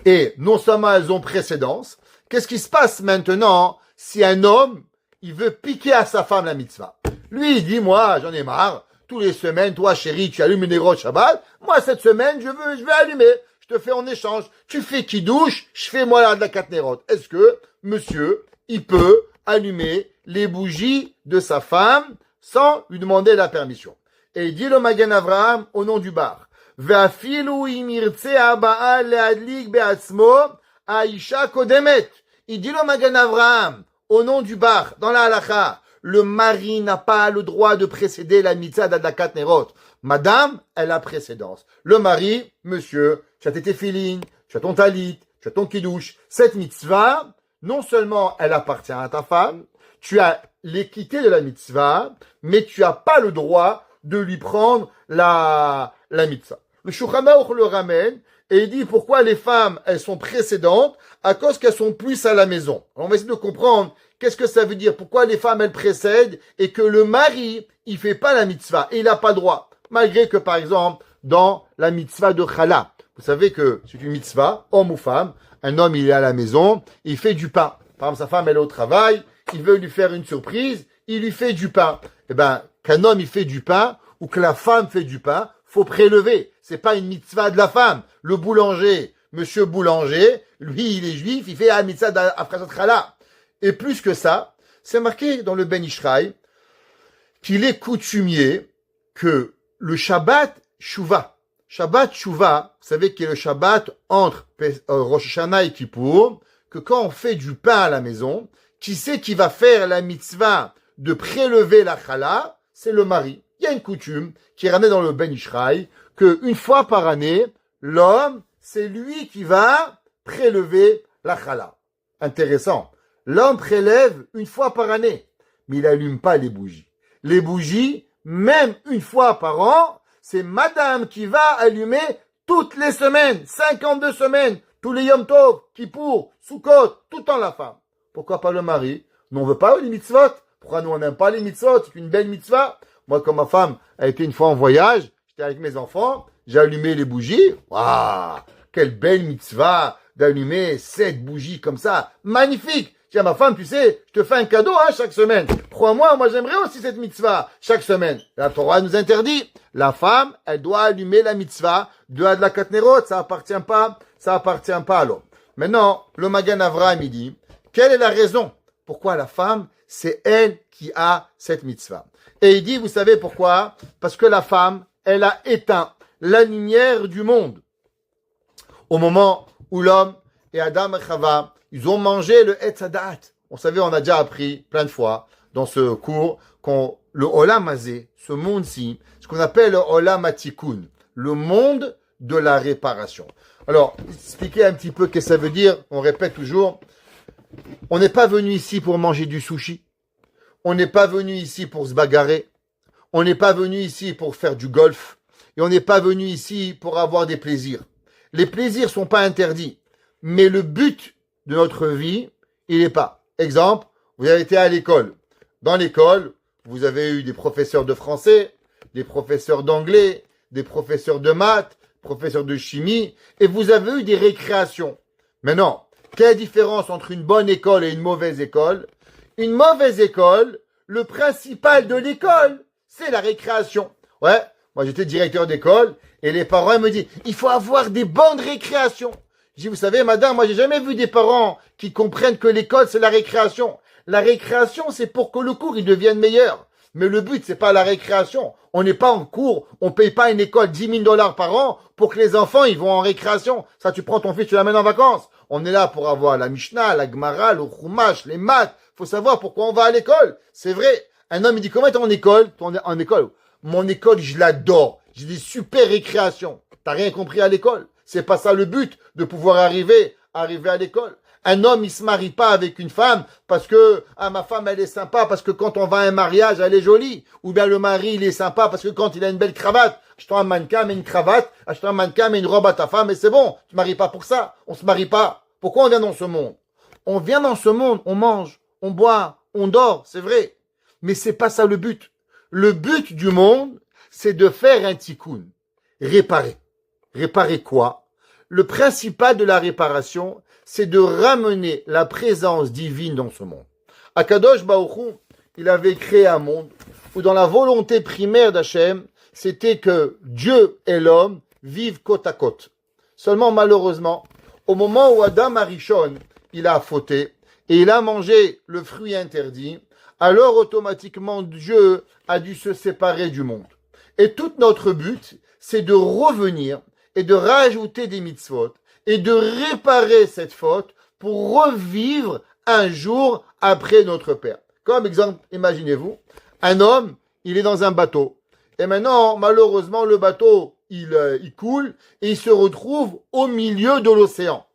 Et non seulement elles ont précédence, qu'est-ce qui se passe maintenant si un homme, il veut piquer à sa femme la mitzvah? Lui, il dit, moi, j'en ai marre. Tous les semaines, toi, chérie, tu allumes une Nerot Shabbat. Moi, cette semaine, je vais allumer. Je te fais en échange. Tu fais qui douche, je fais moi de la Katnerot. Est-ce que monsieur, il peut allumer les bougies de sa femme sans lui demander la permission? Et il dit le Magen Avraham au nom du bar. Ve'afilu im yirtze ha'ba'al le'adlik be'atzmo ha'isha kodemet. Il dit le Magen Avraham au nom du bar dans la halakha. Le mari n'a pas le droit de précéder la mitzvah d'Adlakat Nerot. Madame, elle a précédence. Le mari, monsieur, tu as tes téfilines, tu as ton talit, tu as ton kidouche. Cette mitzvah, non seulement elle appartient à ta femme, tu as l'équité de la mitzvah, mais tu n'as pas le droit de lui prendre la mitzvah. Le Shulchan Aruch le ramène et il dit pourquoi les femmes, elles sont précédentes à cause qu'elles sont plus à la maison. Alors on va essayer de comprendre qu'est-ce que ça veut dire, pourquoi les femmes, elles précèdent et que le mari, il fait pas la mitzvah et il n'a pas le droit. Malgré que, par exemple, dans la mitzvah de Chala, vous savez que c'est une mitzvah, homme ou femme, un homme, il est à la maison, il fait du pain. Par exemple, sa femme, elle est au travail, il veut lui faire une surprise, il lui fait du pain. Eh ben, qu'un homme, il fait du pain ou que la femme fait du pain, faut prélever. C'est pas une mitzvah de la femme. Le boulanger, monsieur boulanger, lui, il est juif, il fait la mitzvah d'Afrasat Chala. Et plus que ça, c'est marqué dans le Ben Ishraï qu'il est coutumier que le Shabbat Shuvah. Shabbat Shuvah, vous savez qu'il y a le Shabbat entre Rosh Hashanah et Kippour, que quand on fait du pain à la maison, qui c'est qui va faire la mitzvah de prélever la chala? C'est le mari. Il y a une coutume qui est ramenée dans le Ben Ishraï, qu'une fois par année, l'homme, c'est lui qui va prélever la chala. Intéressant. L'homme prélève une fois par année, mais il n'allume pas les bougies. Les bougies, même une fois par an, c'est madame qui va allumer toutes les semaines, 52 semaines, tous les Yom Tov, Kippour, Sukkot, tout le temps la femme. Pourquoi pas le mari? Nous, on veut pas les mitzvot. Pourquoi nous, on n'aime pas les mitzvot? C'est une belle mitzvah. Moi, comme ma femme a été une fois en voyage, j'étais avec mes enfants, j'ai allumé les bougies. Waouh! Quelle belle mitzvah d'allumer 7 bougies comme ça. Magnifique! Tiens, ma femme, tu sais, je te fais un cadeau, chaque semaine. Crois-moi, moi, j'aimerais aussi cette mitzvah, chaque semaine. La Torah nous interdit. La femme, elle doit allumer la mitzvah de Adlakat Nerot. Ça appartient pas à l'homme. Maintenant, le Magen Avraham, il dit, quelle est la raison pourquoi la femme, c'est elle qui a cette mitzvah? Et il dit, vous savez pourquoi? Parce que la femme, elle a éteint la lumière du monde. Au moment où l'homme et Adam et Chava, ils ont mangé le Etz Hadat. On savait, on a déjà appris plein de fois dans ce cours le Olam Hazé, ce monde-ci, ce qu'on appelle le Olam Hatikun, le monde de la réparation. Alors, expliquer un petit peu ce que ça veut dire, on répète toujours, On n'est pas venu ici pour manger du sushi. On n'est pas venu ici pour se bagarrer. On n'est pas venu ici pour faire du golf. Et on n'est pas venu ici pour avoir des plaisirs. Les plaisirs sont pas interdits. Mais le but de notre vie, il n'est pas. Exemple, vous avez été à l'école. Dans l'école, vous avez eu des professeurs de français, des professeurs d'anglais, des professeurs de maths, professeurs de chimie, et vous avez eu des récréations. Maintenant, quelle est la différence entre une bonne école et une mauvaise école? Une mauvaise école, le principal de l'école, c'est la récréation. Ouais, moi j'étais directeur d'école, et les parents me disent, il faut avoir des bonnes récréations. Je dis, vous savez, madame, moi j'ai jamais vu des parents qui comprennent que l'école c'est la récréation. La récréation, c'est pour que le cours il devienne meilleur. Mais le but, c'est pas la récréation. On n'est pas en cours, on paye pas une école 10 000 $ par an pour que les enfants, ils vont en récréation. Ça, tu prends ton fils, tu l'amènes en vacances. On est là pour avoir la Mishnah, la Gemara, le Chumash, les maths. Faut savoir pourquoi on va à l'école. C'est vrai. Un homme, il dit, comment t'es en école? En école. Mon école, je l'adore. J'ai des super récréations. T'as rien compris à l'école. C'est pas ça le but de pouvoir arriver à l'école. Un homme, il se marie pas avec une femme parce que, ma femme, elle est sympa parce que quand on va à un mariage, elle est jolie. Ou bien le mari, il est sympa parce que quand il a une belle cravate, achète-toi un mannequin, mais une cravate, achète-toi un mannequin, mais une robe à ta femme et c'est bon. Tu te maries pas pour ça. On se marie pas. Pourquoi on vient dans ce monde? On vient dans ce monde, on mange, on boit, on dort, c'est vrai. Mais c'est pas ça le but. Le but du monde, c'est de faire un tikkun. Réparer. Réparer quoi? Le principal de la réparation, c'est de ramener la présence divine dans ce monde. Akadosh Baruch Hu, il avait créé un monde où dans la volonté primaire d'Hachem, c'était que Dieu et l'homme vivent côte à côte. Seulement malheureusement, au moment où Adam Arishon, il a fauté et il a mangé le fruit interdit, alors automatiquement Dieu a dû se séparer du monde. Et tout notre but, c'est de revenir et de rajouter des mitzvot et de réparer cette faute pour revivre un jour après notre Père. Comme exemple, imaginez-vous, un homme, il est dans un bateau. Et maintenant, malheureusement, le bateau, il coule et il se retrouve au milieu de l'océan.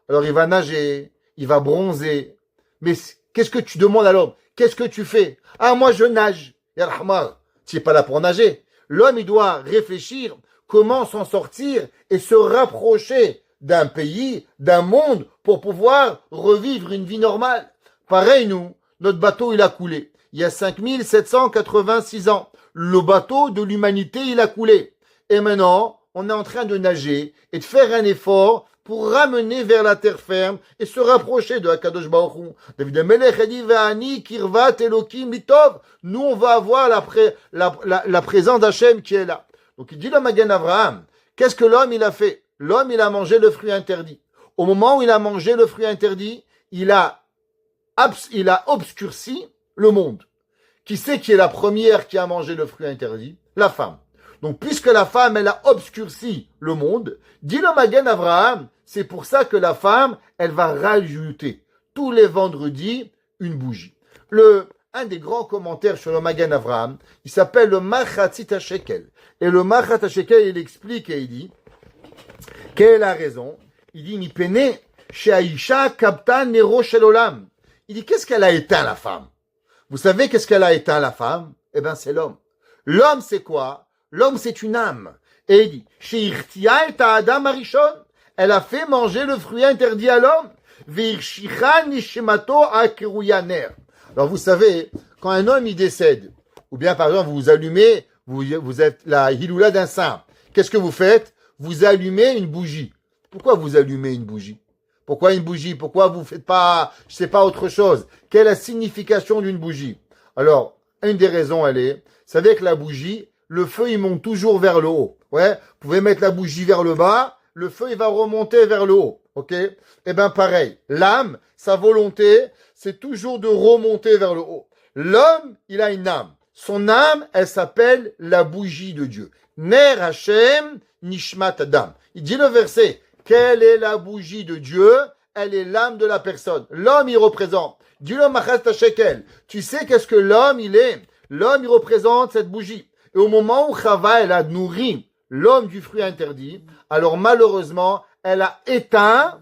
Alors, il va nager, il va bronzer. Mais qu'est-ce que tu demandes à l'homme? Qu'est-ce que tu fais? Ah, moi, je nage. Yarhamar, tu n'es pas là pour nager. L'homme, il doit réfléchir comment s'en sortir et se rapprocher d'un pays, d'un monde, pour pouvoir revivre une vie normale. Pareil, nous, notre bateau, il a coulé. Il y a 5786 ans. Le bateau de l'humanité, il a coulé. Et maintenant, on est en train de nager et de faire un effort pour ramener vers la terre ferme et se rapprocher de Hakadosh Baruch Hu. David Melech a dit, Ve'ani kirvat Elokim mitov. Nous, on va avoir la présence d'Hachem qui est là. Donc il dit le Magen Avraham, qu'est-ce que l'homme il a fait? L'homme il a mangé le fruit interdit. Au moment où il a mangé le fruit interdit, il a obscurci le monde. Qui c'est qui est la première qui a mangé le fruit interdit? La femme. Donc puisque la femme elle a obscurci le monde, dit le Magen Avraham, c'est pour ça que la femme elle va rajouter tous les vendredis une bougie. Un des grands commentaires sur le Magen Avraham, il s'appelle le Machatzit HaShekel. Et le Machatzit HaShekel, il explique et il dit, quelle est la raison? Il dit, Mipene, Sheaisha Kapta Nero Shel Olam. Il dit, qu'est-ce qu'elle a éteint la femme? Vous savez qu'est-ce qu'elle a éteint la femme? Eh bien, c'est l'homme. L'homme, c'est quoi? L'homme, c'est une âme. Et il dit, Sheirtia et Adam Arishon. Elle a fait manger le fruit interdit à l'homme. Ve'irshicha Nishemato Akeruyaner. Alors vous savez, quand un homme il décède, ou bien par exemple vous allumez, vous êtes la hiloula d'un saint, qu'est-ce que vous faites? Vous allumez une bougie. Pourquoi vous allumez une bougie? Pourquoi une bougie? Pourquoi vous faites pas, je sais pas, autre chose? Quelle est la signification d'une bougie? Alors, une des raisons elle est, vous savez que la bougie, le feu il monte toujours vers le haut. Ouais, vous pouvez mettre la bougie vers le bas, le feu il va remonter vers le haut. Ok? Eh ben pareil, l'âme, sa volonté, c'est toujours de remonter vers le haut. L'homme, il a une âme. Son âme, elle s'appelle la bougie de Dieu. Ner Hashem Nishmat Adam. Il dit le verset, quelle est la bougie de Dieu? Elle est l'âme de la personne. L'homme, il représente. Dis-le Machatzit HaShekel. Tu sais qu'est-ce que l'homme, il est? L'homme, il représente cette bougie. Et au moment où Chava, elle a nourri l'homme du fruit interdit, alors malheureusement, elle a éteint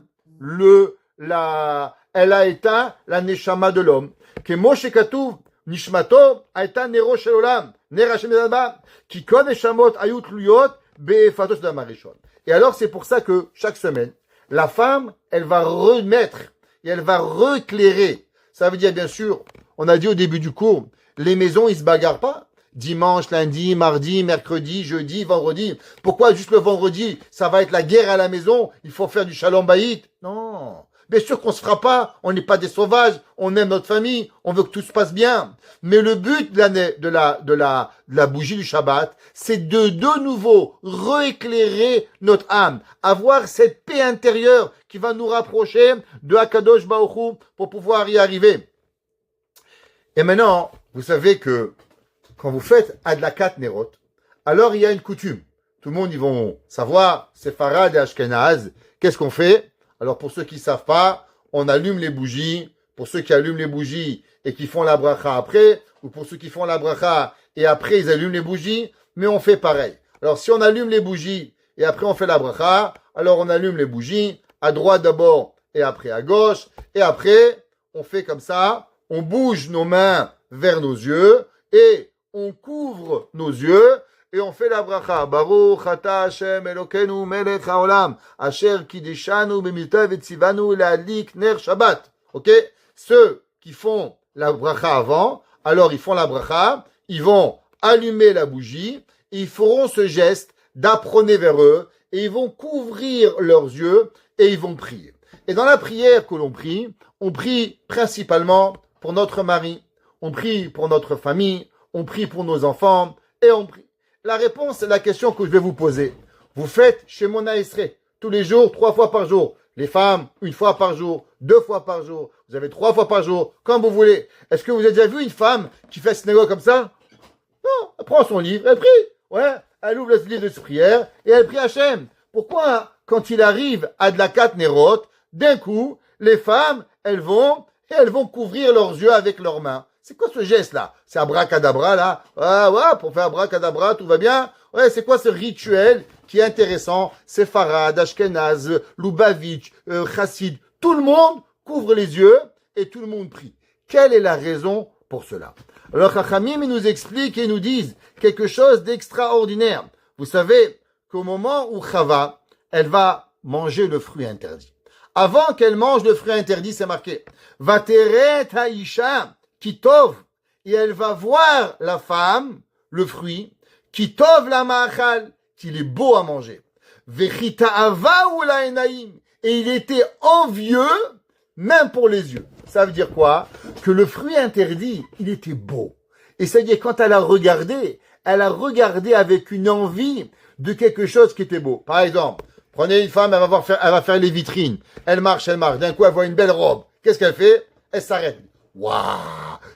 elle a éteint la neshama de l'homme. Que Moshe Katuv, Nishmato, a éteint Nero Shel Olam, Ner Hashem Yadba, qui kon neshamot ayut luyot, befatos de Marishon. Et alors, c'est pour ça que chaque semaine, la femme, elle va remettre et elle va reclairer. Ça veut dire, bien sûr, on a dit au début du cours, les maisons, ils se bagarrent pas. Dimanche, lundi, mardi, mercredi, jeudi, vendredi. Pourquoi juste le vendredi, ça va être la guerre à la maison, il faut faire du shalom bayit? Non. Bien sûr qu'on se fera pas, on n'est pas des sauvages, on aime notre famille, on veut que tout se passe bien. Mais le but de la bougie du Shabbat, c'est de nouveau rééclairer notre âme, avoir cette paix intérieure qui va nous rapprocher de Hakadosh Baruch Hu pour pouvoir y arriver. Et maintenant, vous savez que quand vous faites Adlakat Nerot, alors il y a une coutume. Tout le monde, ils vont savoir, Sepharad et Ashkenaz, qu'est-ce qu'on fait? Alors pour ceux qui ne savent pas, on allume les bougies. Pour ceux qui allument les bougies et qui font la bracha après, ou pour ceux qui font la bracha et après ils allument les bougies, mais on fait pareil. Alors si on allume les bougies et après on fait la bracha, alors on allume les bougies, à droite d'abord et après à gauche, et après on fait comme ça, on bouge nos mains vers nos yeux et on couvre nos yeux et on fait la bracha. Baruch ata Hashem Elokeinu melech haolam asher kideshanu b'miltav vetzivanu la'adlik ner Shabbat. Ok? Ceux qui font la bracha avant, alors ils font la bracha, ils vont allumer la bougie, ils feront ce geste d'approner vers eux et ils vont couvrir leurs yeux et ils vont prier. Et dans la prière que l'on prie, on prie principalement pour notre mari, on prie pour notre famille, on prie pour nos enfants et on prie. La réponse, c'est la question que je vais vous poser. Vous faites chez Mona Esrei tous les jours, 3 fois par jour. Les femmes, 1 fois par jour, 2 fois par jour. Vous avez 3 fois par jour, comme vous voulez. Est-ce que vous avez déjà vu une femme qui fait synagogue comme ça? Non, elle prend son livre, elle prie. Ouais, elle ouvre le livre de prière et elle prie Hachem. Pourquoi, quand il arrive à de la Adlakat Nerot, d'un coup, les femmes, elles vont couvrir leurs yeux avec leurs mains? C'est quoi ce geste-là? C'est abracadabra, là? Ah, ouais, pour faire abracadabra, tout va bien? Ouais, c'est quoi ce rituel qui est intéressant? Sepharad, Ashkenaz, Lubavitch, Chassid, tout le monde couvre les yeux et tout le monde prie. Quelle est la raison pour cela? Alors, Chachamim, ils nous expliquent et nous disent quelque chose d'extraordinaire. Vous savez qu'au moment où Chava, elle va manger le fruit interdit. Avant qu'elle mange le fruit interdit, c'est marqué. Vateret haïsha kitov. Et elle va voir la femme, le fruit, kitov la ma'achal, qu'il est beau à manger. Vechita ava ou la enaim. Et il était envieux, même pour les yeux. Ça veut dire quoi? Que le fruit interdit, il était beau. Et ça veut dire quand elle a regardé avec une envie de quelque chose qui était beau. Par exemple, prenez une femme, elle va faire les vitrines. Elle marche. D'un coup, elle voit une belle robe. Qu'est-ce qu'elle fait? Elle s'arrête. Waouh,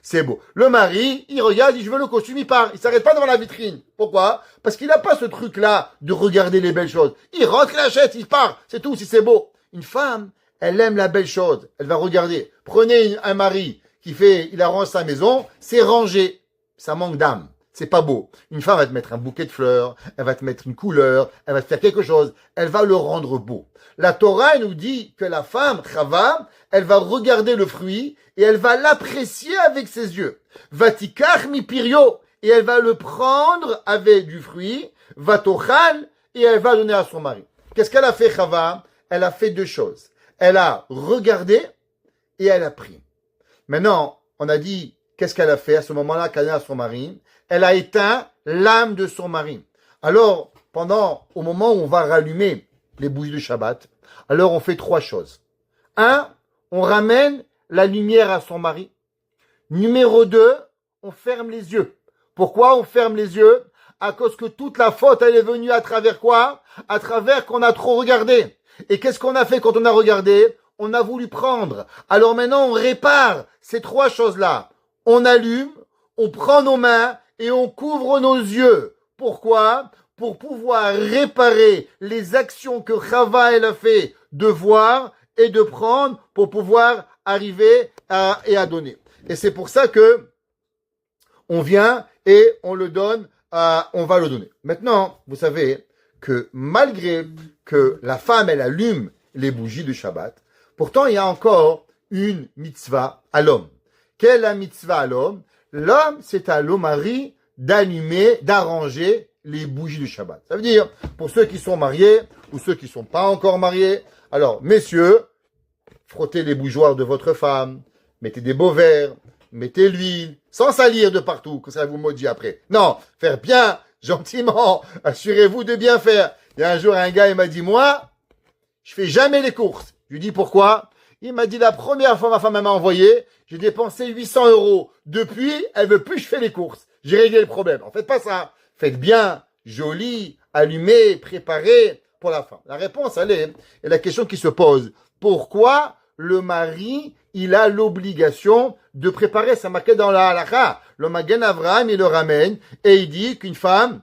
c'est beau. Le mari, il regarde, il dit, je veux le costume, il part. Il s'arrête pas devant la vitrine. Pourquoi? Parce qu'il n'a pas ce truc-là de regarder les belles choses. Il rentre, il achète, il part. C'est tout, si c'est beau. Une femme, elle aime la belle chose. Elle va regarder. Prenez un mari il arrange sa maison, c'est rangé. Ça manque d'âme. C'est pas beau. Une femme va te mettre un bouquet de fleurs, elle va te mettre une couleur, elle va te faire quelque chose. Elle va le rendre beau. La Torah nous dit que la femme, Chava, elle va regarder le fruit et elle va l'apprécier avec ses yeux. Vatikach mi pirio, et elle va le prendre avec du fruit. Vatochal, et elle va donner à son mari. Qu'est-ce qu'elle a fait, Chava? Elle a fait 2 choses. Elle a regardé et elle a pris. Maintenant, on a dit, qu'est-ce qu'elle a fait à ce moment-là qu'elle a à son mari? Elle a éteint l'âme de son mari. Alors, au moment où on va rallumer les bougies de Shabbat, alors on fait 3 choses. 1, on ramène la lumière à son mari. Numéro 2, on ferme les yeux. Pourquoi on ferme les yeux? À cause que toute la faute, elle est venue à travers quoi? À travers qu'on a trop regardé. Et qu'est-ce qu'on a fait quand on a regardé? On a voulu prendre. Alors maintenant, on répare ces 3 choses-là. On allume, on prend nos mains et on couvre nos yeux. Pourquoi? Pour pouvoir réparer les actions que Chava elle a fait de voir et de prendre pour pouvoir arriver à donner. Et c'est pour ça que on vient et on le donne, on va le donner. Maintenant, vous savez que malgré que la femme elle allume les bougies du Shabbat, Pourtant, il y a encore une mitzvah à l'homme. Quelle est la mitzvah à l'homme? L'homme, c'est à l'homme mari d'allumer, d'arranger les bougies du Shabbat. Ça veut dire, pour ceux qui sont mariés ou ceux qui ne sont pas encore mariés, alors, messieurs, frottez les bougeoirs de votre femme, mettez des beaux verres, mettez l'huile, sans salir de partout, que ça vous maudit après. Non, faire bien, gentiment, assurez-vous de bien faire. Il y a un jour, un gars, il m'a dit, moi, je fais jamais les courses. Je lui dis, pourquoi? Il m'a dit, la première fois, ma femme m'a envoyé, j'ai dépensé 800 €. Depuis, elle veut plus que je fais les courses. J'ai réglé le problème. En faites pas ça. Faites bien, joli, allumé, préparé pour la femme. La réponse, elle est, et la question qui se pose, pourquoi le mari, il a l'obligation de préparer, ça marqué dans la halakha. Le Magen Avraham, il le ramène, et il dit qu'une femme,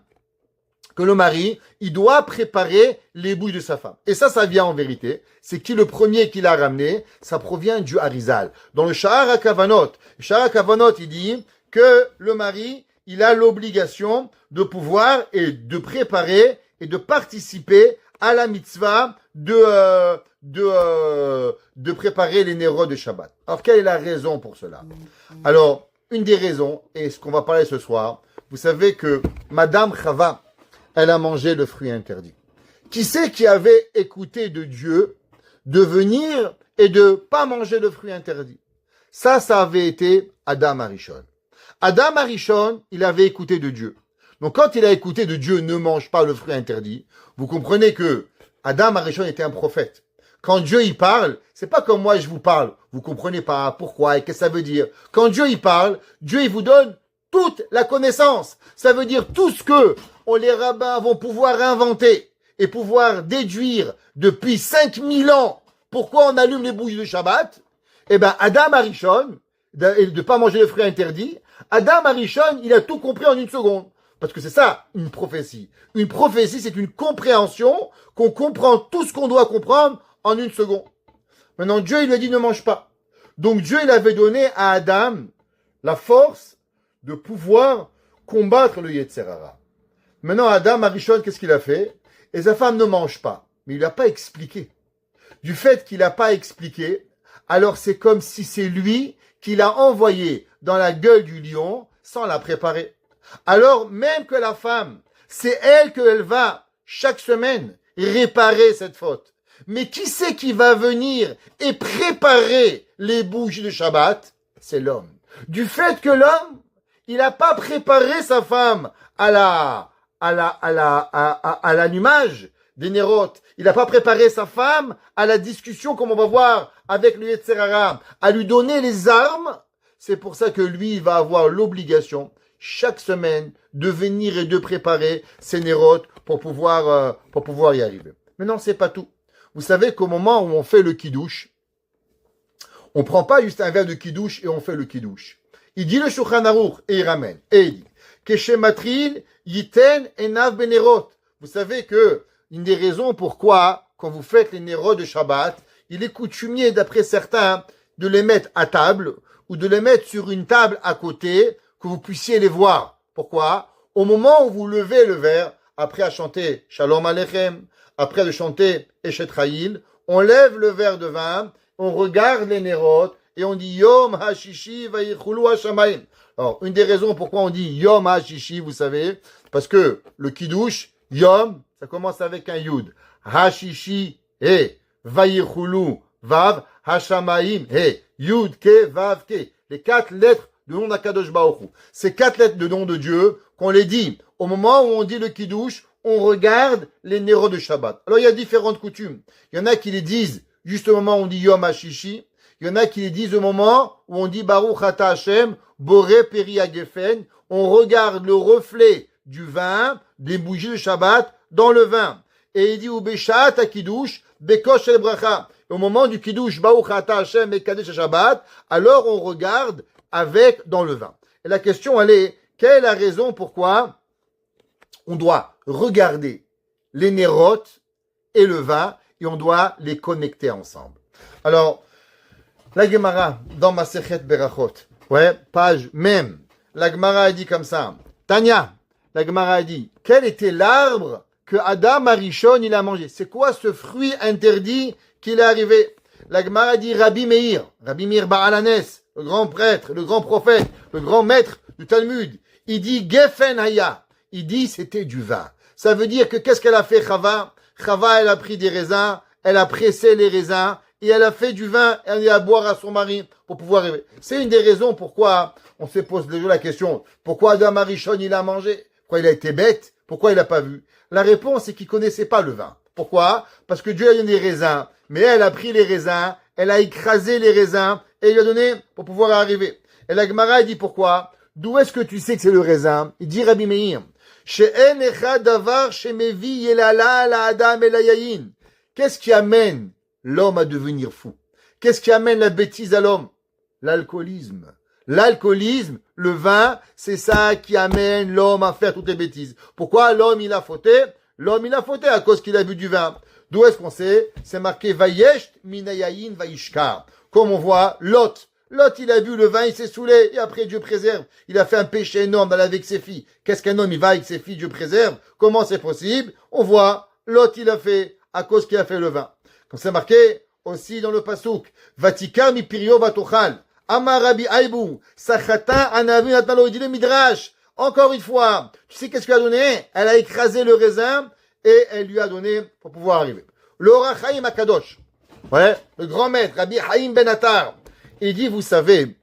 que le mari, il doit préparer les bouilles de sa femme. Et ça vient en vérité. C'est qui le premier qui l'a ramené? Ça provient du Harizal. Dans le Sha'ar HaKavanot, il dit que le mari, il a l'obligation de pouvoir et de préparer et de participer à la mitzvah de préparer les nérodes de Shabbat. Alors, quelle est la raison pour cela? Alors, une des raisons, et ce qu'on va parler ce soir, vous savez que Madame Chava, elle a mangé le fruit interdit. Qui c'est qui avait écouté de Dieu de venir et de pas manger le fruit interdit? Ça avait été Adam Arishon. Adam Arishon, il avait écouté de Dieu. Donc quand il a écouté de Dieu, ne mange pas le fruit interdit, vous comprenez que Adam Arishon était un prophète. Quand Dieu y parle, c'est pas comme moi je vous parle. Vous comprenez pas pourquoi et qu'est-ce que ça veut dire. Quand Dieu y parle, Dieu il vous donne toute la connaissance. Ça veut dire tout ce que les rabbins vont pouvoir inventer et pouvoir déduire depuis 5000 ans pourquoi on allume les bougies de Shabbat. Eh ben, Adam Arishon, de pas manger le fruit interdit, Adam Arishon, il a tout compris en une seconde. Parce que c'est ça, une prophétie. Une prophétie, c'est une compréhension qu'on comprend tout ce qu'on doit comprendre en une seconde. Maintenant, Dieu, il lui a dit ne mange pas. Donc Dieu, il avait donné à Adam la force de pouvoir combattre le Yetzer Hara. Maintenant, Adam Arishon, qu'est-ce qu'il a fait? Et sa femme ne mange pas. Mais il n'a pas expliqué. Du fait qu'il n'a pas expliqué, alors c'est comme si c'est lui qui l'a envoyé dans la gueule du lion sans la préparer. Alors, même que la femme, c'est elle qu'elle va, chaque semaine, réparer cette faute. Mais qui c'est qui va venir et préparer les bougies de Shabbat? C'est l'homme. Du fait que l'homme, il n'a pas préparé sa femme à l'allumage des nérotes. Il n'a pas préparé sa femme à la discussion, comme on va voir, avec le Yetzer Hara, à lui donner les armes. C'est pour ça que lui, il va avoir l'obligation, chaque semaine, de venir et de préparer ses nérotes pour pouvoir y arriver. Mais non, c'est pas tout. Vous savez qu'au moment où on fait le kidouche, on prend pas juste un verre de kidouche et on fait le kidouche. Il dit le Shulchan Aruch et il ramène. Et il dit, Keshematril yiten enav benerot. Vous savez que une des raisons pourquoi, quand vous faites les nérodes de Shabbat, il est coutumier, d'après certains, de les mettre à table ou de les mettre sur une table à côté, que vous puissiez les voir. Pourquoi? Au moment où vous levez le verre, après à chanter Shalom Aleichem, après de chanter Eshet Chayil, on lève le verre de vin, on regarde les nérodes et on dit Yom HaShishi Vayichulu HaShamayim. Alors, une des raisons pourquoi on dit Yom HaShishi, vous savez, parce que le Kiddush, Yom, ça commence avec un Yud. HaShishi, et Vayichulu, Vav, HaShamayim, et Yud, Ke, Vav, Ke. Les 4 lettres du nom d'Akadosh Baruch Hu. Ces 4 lettres de nom de Dieu, qu'on les dit au moment où on dit le Kiddush, on regarde les nérodes de Shabbat. Alors, il y a différentes coutumes. Il y en a qui les disent juste au moment où on dit Yom HaShishi. Il y en a qui les disent au moment où on dit Baruch Ata Hashem, Boré Peri Hagefen. On regarde le reflet du vin, des bougies de Shabbat, dans le vin. Et il dit Ubeshat HaKiddush, Bekosh El Bracha. Au moment du Kiddush, Baruch Ata Hashem, Mekadesh Shabbat, alors on regarde avec dans le vin. Et la question, elle est, quelle est la raison pourquoi on doit regarder les nérotes et le vin et on doit les connecter ensemble? Alors, la Gemara, dans Masechet Berachot, page même, la Gemara a dit comme ça, Tanya, la Gemara a dit, quel était l'arbre que Adam Arishon il a mangé? C'est quoi ce fruit interdit qu'il est arrivé? la Gemara dit Rabbi Meir Baalanes, le grand prêtre, le grand prophète, le grand maître du Talmud, il dit Gefen Haya, il dit c'était du vin. Ça veut dire que qu'est-ce qu'elle a fait Chava? Chava, elle a pris des raisins, elle a pressé les raisins, et elle a fait du vin, et elle a à boire à son mari pour pouvoir rêver. C'est une des raisons pourquoi on se pose déjà la question, pourquoi Adam Arishon il a mangé? Pourquoi il a été bête? Pourquoi il n'a pas vu? La réponse c'est qu'il connaissait pas le vin. Pourquoi? Parce que Dieu a donné des raisins, mais elle a pris les raisins, elle a écrasé les raisins, et il lui a donné pour pouvoir arriver. Et la Gemara dit pourquoi? D'où est-ce que tu sais que c'est le raisin? Il dit Rabbi Meir, She'en echad davar shemevi yelala la adam elayayin. Qu'est-ce qui amène l'homme à devenir fou? Qu'est-ce qui amène la bêtise à l'homme? L'alcoolisme. L'alcoolisme, le vin, c'est ça qui amène l'homme à faire toutes les bêtises. Pourquoi l'homme il a fauté? L'homme il a fauté à cause qu'il a bu du vin. D'où est-ce qu'on sait? C'est marqué Vayesh minayayin vaishkar. Comme on voit, Lot, il a bu le vin, il s'est saoulé, et après Dieu préserve. Il a fait un péché énorme d'aller avec ses filles. Qu'est-ce qu'un homme, il va avec ses filles, Dieu préserve? Comment c'est possible? On voit, Lot, il a fait, à cause qu'il a fait le vin. Comme c'est marqué aussi dans le pasouk, Vatika mi pirio vatochal, Amar Rabbi Aïbou, Sachata anavi natalo, il dit le midrash. Encore une fois, tu sais qu'est-ce qu'elle a donné? Elle a écrasé le raisin, et elle lui a donné pour pouvoir arriver. Le Orach Chaim Akadosh, ouais, le grand maître, Rabbi Chaim Ben Attar, il dit, vous savez,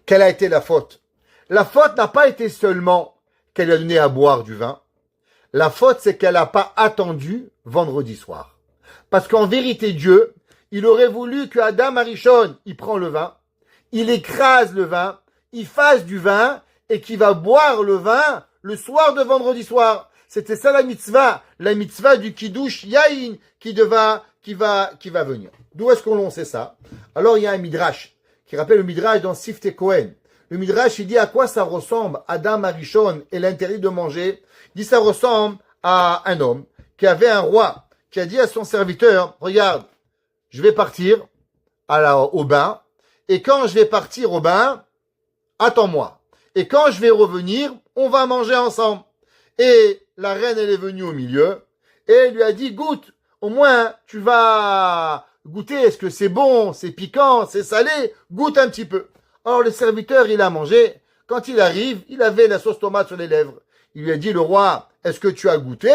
quelle a été la faute? La faute n'a pas été seulement qu'elle a donné à boire du vin. La faute, c'est qu'elle n'a pas attendu vendredi soir. Parce qu'en vérité, Dieu, il aurait voulu que Adam Arishon, il prend le vin, il écrase le vin, il fasse du vin, et qu'il va boire le vin le soir de vendredi soir. C'était ça la mitzvah du Kiddush Yain qui va venir. D'où est-ce qu'on sait ça? Alors il y a un midrash qui rappelle le midrash dans Sifte Kohen. Le midrash il dit à quoi ça ressemble Adam Arishon et l'interdit de manger. Il dit ça ressemble à un homme qui avait un roi qui a dit à son serviteur, regarde, je vais partir au bain, et quand je vais partir au bain, attends-moi. Et quand je vais revenir, on va manger ensemble. Et la reine, elle est venue au milieu, et elle lui a dit, goûte, au moins, tu vas goûter, est-ce que c'est bon, c'est piquant, c'est salé, goûte un petit peu. Alors le serviteur, il a mangé, quand il arrive, il avait la sauce tomate sur les lèvres. Il lui a dit, le roi, est-ce que tu as goûté?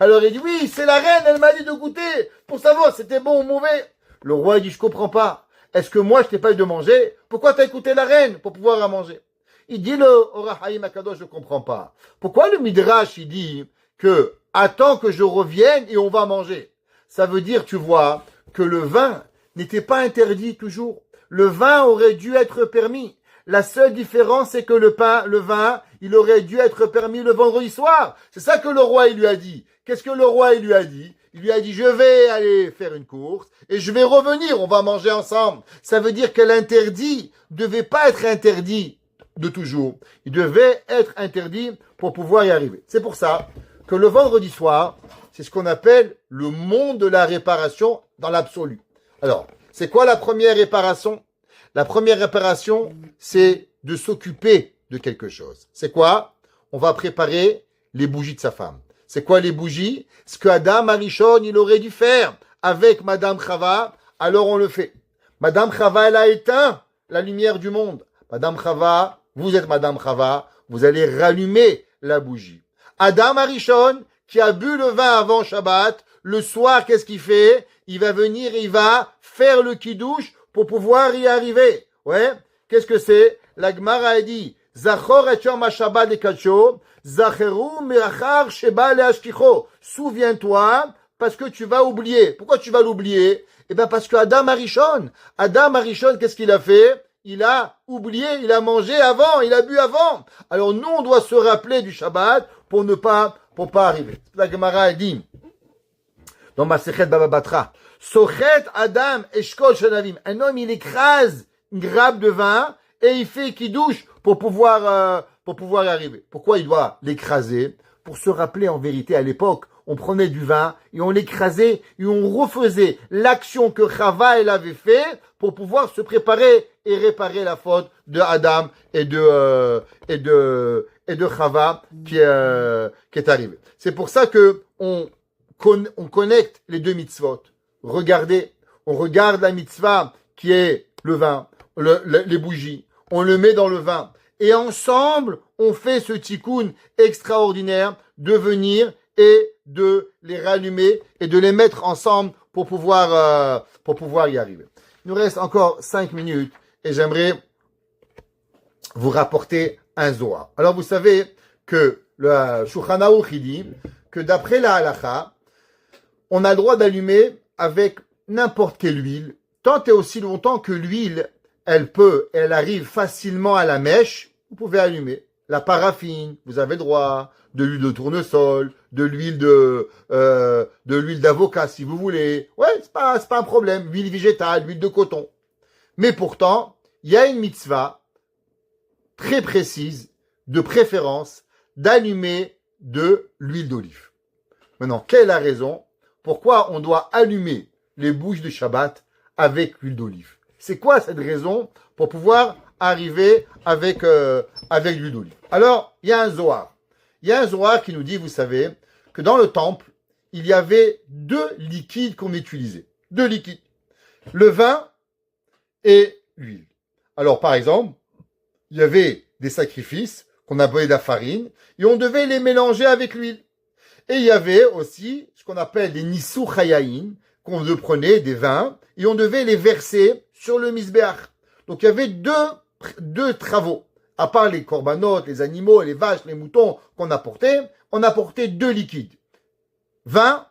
Alors il dit, oui, c'est la reine, elle m'a dit de goûter, pour savoir si c'était bon ou mauvais. Le roi, il dit, je comprends pas. Est-ce que moi, je t'ai pas eu de manger? Pourquoi t'as écouté la reine pour pouvoir la manger? Il dit, le Orach Chaim Akadosh, je comprends pas. Pourquoi le Midrash, il dit que, attends que je revienne et on va manger? Ça veut dire, tu vois, que le vin n'était pas interdit toujours. Le vin aurait dû être permis. La seule différence, c'est que le vin, il aurait dû être permis le vendredi soir. C'est ça que le roi, il lui a dit. Qu'est-ce que le roi, il lui a dit? Il lui a dit, je vais aller faire une course et je vais revenir, on va manger ensemble. Ça veut dire que l'interdit devait pas être interdit de toujours. Il devait être interdit pour pouvoir y arriver. C'est pour ça que le vendredi soir, c'est ce qu'on appelle le monde de la réparation dans l'absolu. Alors, c'est quoi la première réparation? La première réparation, c'est de s'occuper de quelque chose. C'est quoi? On va préparer les bougies de sa femme. C'est quoi les bougies? Ce que Adam Arishon, il aurait dû faire avec Madame Chava, alors on le fait. Madame Chava, elle a éteint la lumière du monde. Madame Chava, vous êtes Madame Chava, vous allez rallumer la bougie. Adam Arishon, qui a bu le vin avant Shabbat, le soir, qu'est-ce qu'il fait? Il va venir et il va faire le kiddush pour pouvoir y arriver. Ouais. Qu'est-ce que c'est? La Gemara a dit, Zachor et Yom HaShabbat de Kacho, Zacheru mirachar sheba leashkicho. Souviens-toi, parce que tu vas oublier. Pourquoi tu vas l'oublier? Eh bien, parce que Adam Arishon, qu'est-ce qu'il a fait? Il a oublié, il a mangé avant, il a bu avant. Alors nous, on doit se rappeler du Shabbat pour pas arriver. La Gemara a dit, dans Masechet Baba Batra, Sochet Adam Eshkol Shanavim. Un homme, il écrase une grappe de vin et il fait kiddush pour pouvoir y arriver. Pourquoi il doit l'écraser? Pour se rappeler en vérité, à l'époque, on prenait du vin et on l'écrasait et on refaisait l'action que Chava elle avait fait pour pouvoir se préparer et réparer la faute de Adam et de Chava qui est arrivée. C'est pour ça que on connecte les deux mitzvot. Regardez, on regarde la mitzvah qui est le vin, les bougies, on le met dans le vin. Et ensemble, on fait ce tikkun extraordinaire de venir et de les rallumer et de les mettre ensemble pour pouvoir y arriver. Il nous reste encore 5 minutes et j'aimerais vous rapporter un Zohar. Alors vous savez que le Shulchan Aruch dit que d'après la halakha, on a le droit d'allumer avec n'importe quelle huile, tant et aussi longtemps que l'huile, elle arrive facilement à la mèche, vous pouvez allumer. La paraffine, vous avez le droit, de l'huile de tournesol, de l'huile d'avocat si vous voulez. Ouais, c'est pas un problème. Huile végétale, huile de coton. Mais pourtant, il y a une mitzvah très précise, de préférence, d'allumer de l'huile d'olive. Maintenant, quelle est la raison? Pourquoi on doit allumer les bougies de Shabbat avec l'huile d'olive? C'est quoi cette raison pour pouvoir arriver avec l'huile d'olive? Alors, il y a un Zohar. Il y a un Zohar qui nous dit, vous savez, que dans le temple, il y avait 2 liquides qu'on utilisait. 2 liquides. Le vin et l'huile. Alors, par exemple, il y avait des sacrifices qu'on appelait de la farine et on devait les mélanger avec l'huile. Et il y avait aussi ce qu'on appelle des nissou chayaïn, qu'on prenait des vins et on devait les verser sur le misbéach. Donc il y avait deux travaux. À part les corbanotes, les animaux, les vaches, les moutons qu'on apportait, on apportait 2 liquides. Vin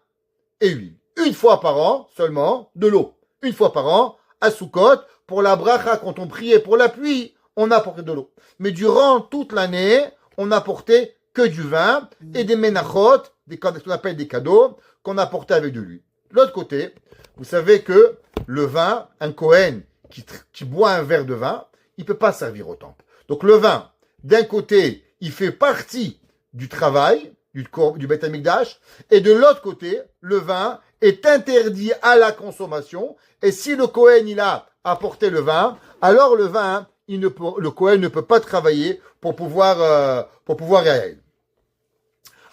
et huile. Une fois par an seulement, de l'eau. Une fois par an, à Sukkot, pour la bracha, quand on priait pour la pluie, on apportait de l'eau. Mais durant toute l'année, on n'apportait que du vin et des menachot, ce qu'on appelle des cadeaux, qu'on apportait avec de l'huile. De l'autre côté, vous savez que le vin, un Kohen qui boit un verre de vin, il ne peut pas servir au temple. Donc le vin, d'un côté, il fait partie du travail, du Beth Amikdash, et de l'autre côté, le vin est interdit à la consommation, et si le Kohen, il a apporté le vin, alors le vin, le Kohen ne peut pas travailler pour pouvoir y aller.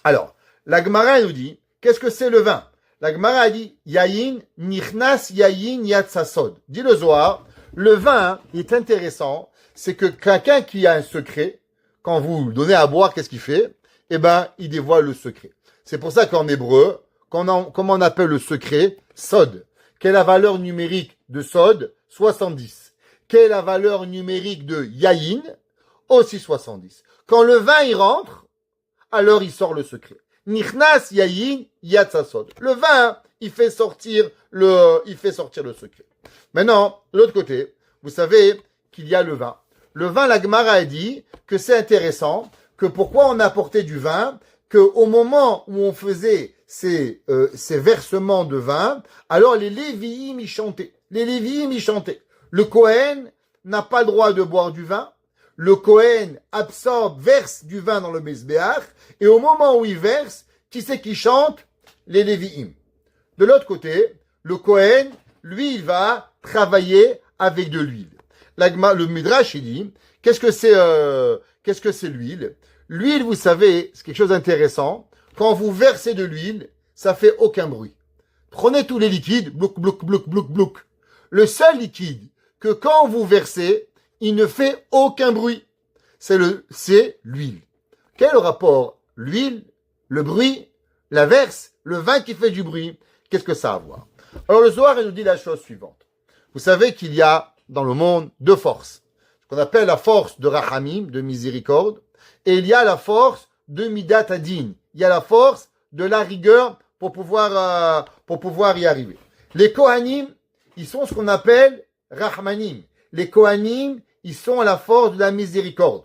Alors, la Gemara nous dit, qu'est-ce que c'est le vin? La Gemara a dit, Yayin, Nichnas Yayin Yatsasod. Dit le Zohar, le vin est intéressant, c'est que quelqu'un qui a un secret, quand vous donnez à boire, qu'est-ce qu'il fait? Eh ben, il dévoile le secret. C'est pour ça qu'en hébreu, comment on appelle le secret? Sod. Quelle est la valeur numérique de Sod? 70. Quelle est la valeur numérique de Yayin? Aussi 70. Quand le vin y rentre, alors il sort le secret. Nichnas Yayin Yatsasod. Le vin, il fait sortir le secret. Maintenant, de l'autre côté, vous savez qu'il y a le vin. Le vin, la Gemara a dit que c'est intéressant, que pourquoi on apportait du vin, que au moment où on faisait ces versements de vin, alors les Lévi'im y chantaient. Les Lévi'im y chantaient. Le Kohen n'a pas le droit de boire du vin. Le Kohen verse du vin dans le Mizbeach, et au moment où il verse, qui c'est qui chante? Les Lévi'im. De l'autre côté, le Kohen, lui, il va travailler avec de l'huile. Le Midrash, il dit, qu'est-ce que c'est l'huile? L'huile, vous savez, c'est quelque chose d'intéressant. Quand vous versez de l'huile, ça fait aucun bruit. Prenez tous les liquides, blouk, blouk, blouk, blouk, blouk. Le seul liquide que quand vous versez, il ne fait aucun bruit. C'est l'huile. Quel est le rapport? L'huile, le bruit, la verse, le vin qui fait du bruit. Qu'est-ce que ça a à voir? Alors le Zohar, il nous dit la chose suivante. Vous savez qu'il y a dans le monde 2 forces. Ce qu'on appelle la force de Rachamim, de miséricorde, et il y a la force de Midat Adin. Il y a la force de la rigueur pour pouvoir y arriver. Les Kohanim, ils sont ce qu'on appelle Rahmanim. Les Kohanim, ils sont à la force de la miséricorde.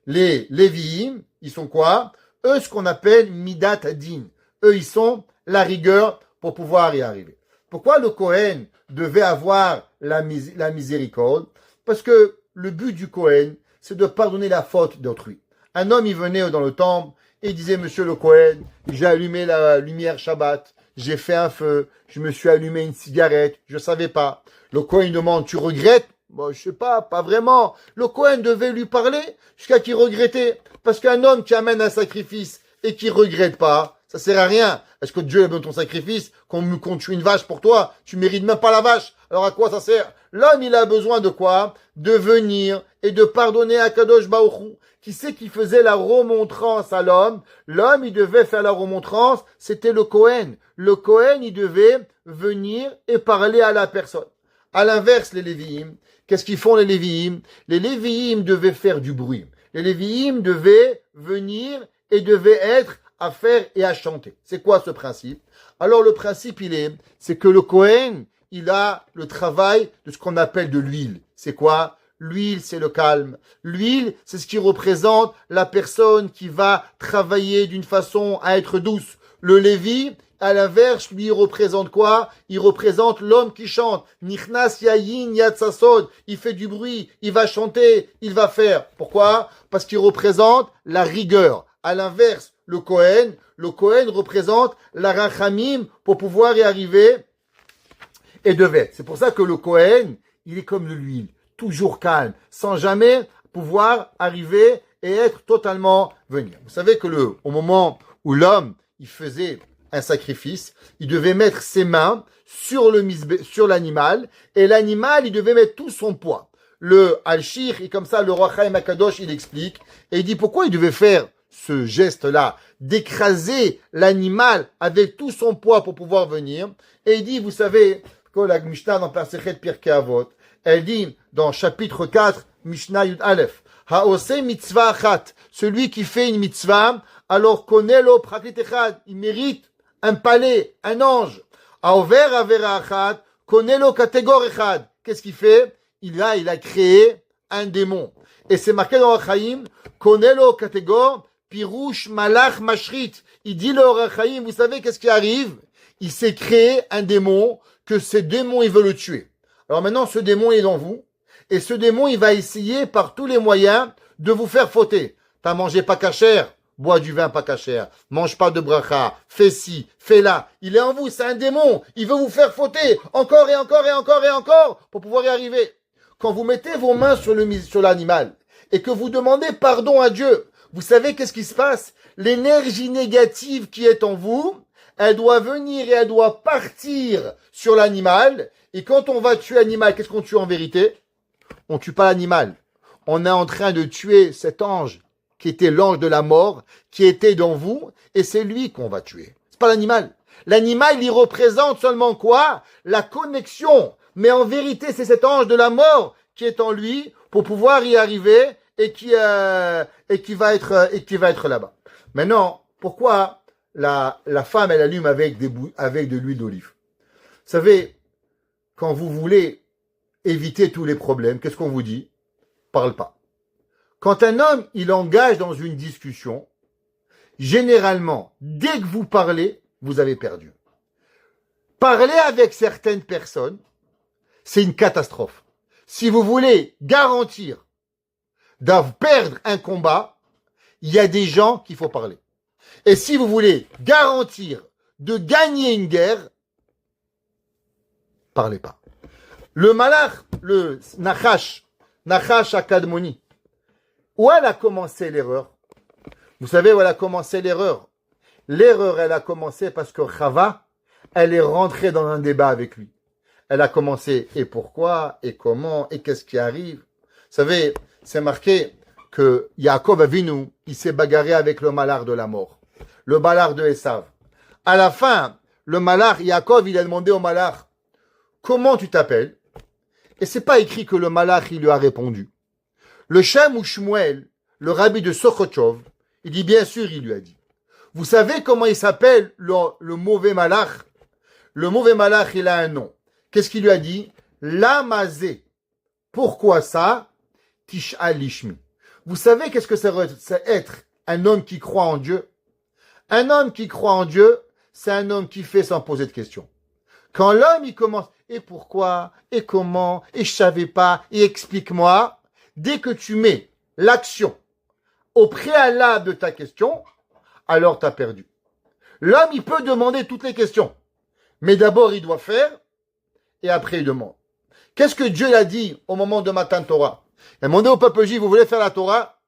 Les Lévi'im, ils sont quoi? Eux, ce qu'on appelle Midat Adin. Eux, ils sont la rigueur pour pouvoir y arriver. Pourquoi le Kohen devait avoir la miséricorde? Parce que le but du Kohen, c'est de pardonner la faute d'autrui. Un homme, il venait dans le temple et il disait, monsieur le Kohen, j'ai allumé la lumière Shabbat, j'ai fait un feu, je me suis allumé une cigarette, je savais pas. Le Kohen demande, tu regrettes? Bon, je sais pas vraiment. Le Kohen devait lui parler jusqu'à qu'il regrettait. Parce qu'un homme qui amène un sacrifice et qui regrette pas, Ça sert à rien. Est-ce que Dieu a besoin de ton sacrifice? Qu'on tue une vache pour toi, tu mérites même pas la vache. Alors à quoi ça sert? L'homme, il a besoin de quoi? De venir et de pardonner à Kadosh Baruch Hu. Qui c'est qui faisait la remontrance à l'homme? L'homme, il devait faire la remontrance, c'était le Kohen. Le Kohen, il devait venir et parler à la personne. À l'inverse, les Lévi'im, qu'est-ce qu'ils font les Lévi'im? Les Lévi'im devaient faire du bruit. Les Lévi'im devaient venir et devaient être à faire et à chanter. C'est quoi ce principe? Alors le principe, c'est que le Kohen, il a le travail de ce qu'on appelle de l'huile. C'est quoi? L'huile, c'est le calme. L'huile, c'est ce qui représente la personne qui va travailler d'une façon à être douce. Le Lévi, à l'inverse, lui, il représente quoi? Il représente l'homme qui chante. Nichnas yayin yatsasod. Il fait du bruit, il va chanter, il va faire. Pourquoi? Parce qu'il représente la rigueur. À l'inverse, le Kohen représente la rachamim pour pouvoir y arriver et devait. C'est pour ça que le Kohen, il est comme de l'huile, toujours calme, sans jamais pouvoir arriver et être totalement venir. Vous savez que au moment où l'homme, il faisait un sacrifice, il devait mettre ses mains sur l'animal, et l'animal, il devait mettre tout son poids. Le Al-Shir, et comme ça, le roi Chaim Akadosh, il explique, et il dit pourquoi il devait faire ce geste-là, d'écraser l'animal avec tout son poids pour pouvoir venir. Et il dit, vous savez, que la Mishnah dans Parasechet Pirkei Avot, elle dit dans chapitre 4, Mishnah Yud Aleph, Haose mitzvah achat, celui qui fait une mitzvah, alors konelo praklit echad, il mérite un palais, un ange. Haover avera achat, konelo kategor echad. Qu'est-ce qu'il fait? Il a créé un démon. Et c'est marqué dans Chaim, konelo kategor, pirouche malach mashrit. Il dit le Chaim, vous savez qu'est-ce qui arrive? Il s'est créé un démon, que ce démon, il veut le tuer. Alors maintenant, ce démon est dans vous, et ce démon, il va essayer par tous les moyens de vous faire fauter. T'as mangé pas cachère, bois du vin pas cachère, mange pas de bracha, fais ci, fais là. Il est en vous, c'est un démon, il veut vous faire fauter, encore et encore et encore et encore, pour pouvoir y arriver. Quand vous mettez vos mains sur l'animal, et que vous demandez pardon à Dieu, vous savez qu'est-ce qui se passe? L'énergie négative qui est en vous, elle doit venir et elle doit partir sur l'animal. Et quand on va tuer l'animal, qu'est-ce qu'on tue en vérité? On tue pas l'animal. On est en train de tuer cet ange qui était l'ange de la mort, qui était dans vous, et c'est lui qu'on va tuer. C'est pas l'animal. L'animal, il représente seulement quoi? La connexion. Mais en vérité, c'est cet ange de la mort qui est en lui pour pouvoir y arriver et qui va être là-bas. Maintenant, pourquoi la femme, elle allume avec de l'huile d'olive? Vous savez, quand vous voulez éviter tous les problèmes, qu'est-ce qu'on vous dit? Parle pas. Quand un homme, il engage dans une discussion, généralement, dès que vous parlez, vous avez perdu. Parler avec certaines personnes, c'est une catastrophe. Si vous voulez garantir de perdre un combat, il y a des gens qu'il faut parler. Et si vous voulez garantir de gagner une guerre, parlez pas. Le malach, le Nachash Akadmoni, où elle a commencé l'erreur? Vous savez où elle a commencé l'erreur? L'erreur, elle a commencé parce que Chava, elle est rentrée dans un débat avec lui. Elle a commencé, et pourquoi, et comment, et qu'est-ce qui arrive? Vous savez, c'est marqué que Yaakov Avinu, il s'est bagarré avec le malach de la mort. Le malach de Esav. À la fin, le malach, Yaakov, il a demandé au malach, comment tu t'appelles? Et c'est pas écrit que le malach, il lui a répondu. Le Shem ou Shmuel, le rabbi de Sokhotchov, il dit bien sûr, il lui a dit. Vous savez comment il s'appelle le mauvais malach? Le mauvais malach, il a un nom. Qu'est-ce qu'il lui a dit? Lamazé. Pourquoi ça? Tish'al lishmi. Vous savez qu'est-ce que c'est être un homme qui croit en Dieu? Un homme qui croit en Dieu, c'est un homme qui fait sans poser de questions. Quand l'homme, il commence, et pourquoi, et comment, et je savais pas, et explique-moi, dès que tu mets l'action au préalable de ta question, alors tu as perdu. L'homme, il peut demander toutes les questions. Mais d'abord, il doit faire, et après, il demande. Qu'est-ce que Dieu a dit au moment de Matan Torah? Il a demandé au peuple juif, vous voulez faire la Torah?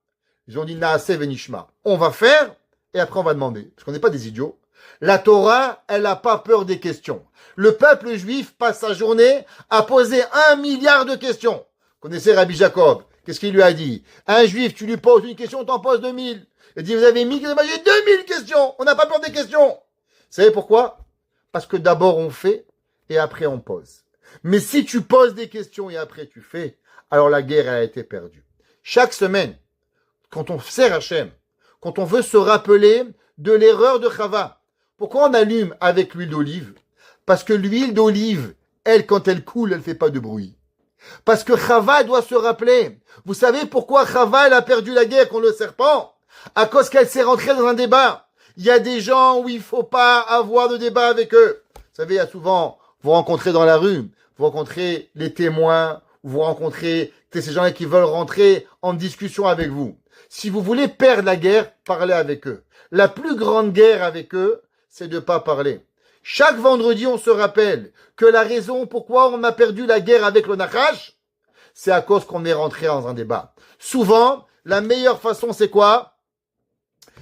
Ils ont dit, Naaseh venishma. On va faire, et après, on va demander. Parce qu'on n'est pas des idiots. La Torah, elle n'a pas peur des questions. Le peuple juif passe sa journée à poser 1 milliard de questions. Vous connaissez Rabbi Jacob? Qu'est-ce qu'il lui a dit? Un juif, tu lui poses une question, t'en poses 2000. Il dit, vous avez 1000 questions, j'ai 2000 questions. On n'a pas peur des questions. Vous savez pourquoi? Parce que d'abord on fait et après on pose. Mais si tu poses des questions et après tu fais, alors la guerre a été perdue. Chaque semaine, quand on sert Hachem, quand on veut se rappeler de l'erreur de Chava, pourquoi on allume avec l'huile d'olive? Parce que l'huile d'olive, elle, quand elle coule, elle fait pas de bruit. Parce que Chava doit se rappeler. Vous savez pourquoi Chava, elle a perdu la guerre contre le serpent? À cause qu'elle s'est rentrée dans un débat. Il y a des gens où il faut pas avoir de débat avec eux. Vous savez, il y a souvent, vous rencontrez dans la rue, vous rencontrez les témoins, vous rencontrez ces gens-là qui veulent rentrer en discussion avec vous. Si vous voulez perdre la guerre, parlez avec eux. La plus grande guerre avec eux, c'est de pas parler. Chaque vendredi, on se rappelle que la raison pourquoi on a perdu la guerre avec le Nachash, c'est à cause qu'on est rentré dans un débat. Souvent, la meilleure façon, c'est quoi?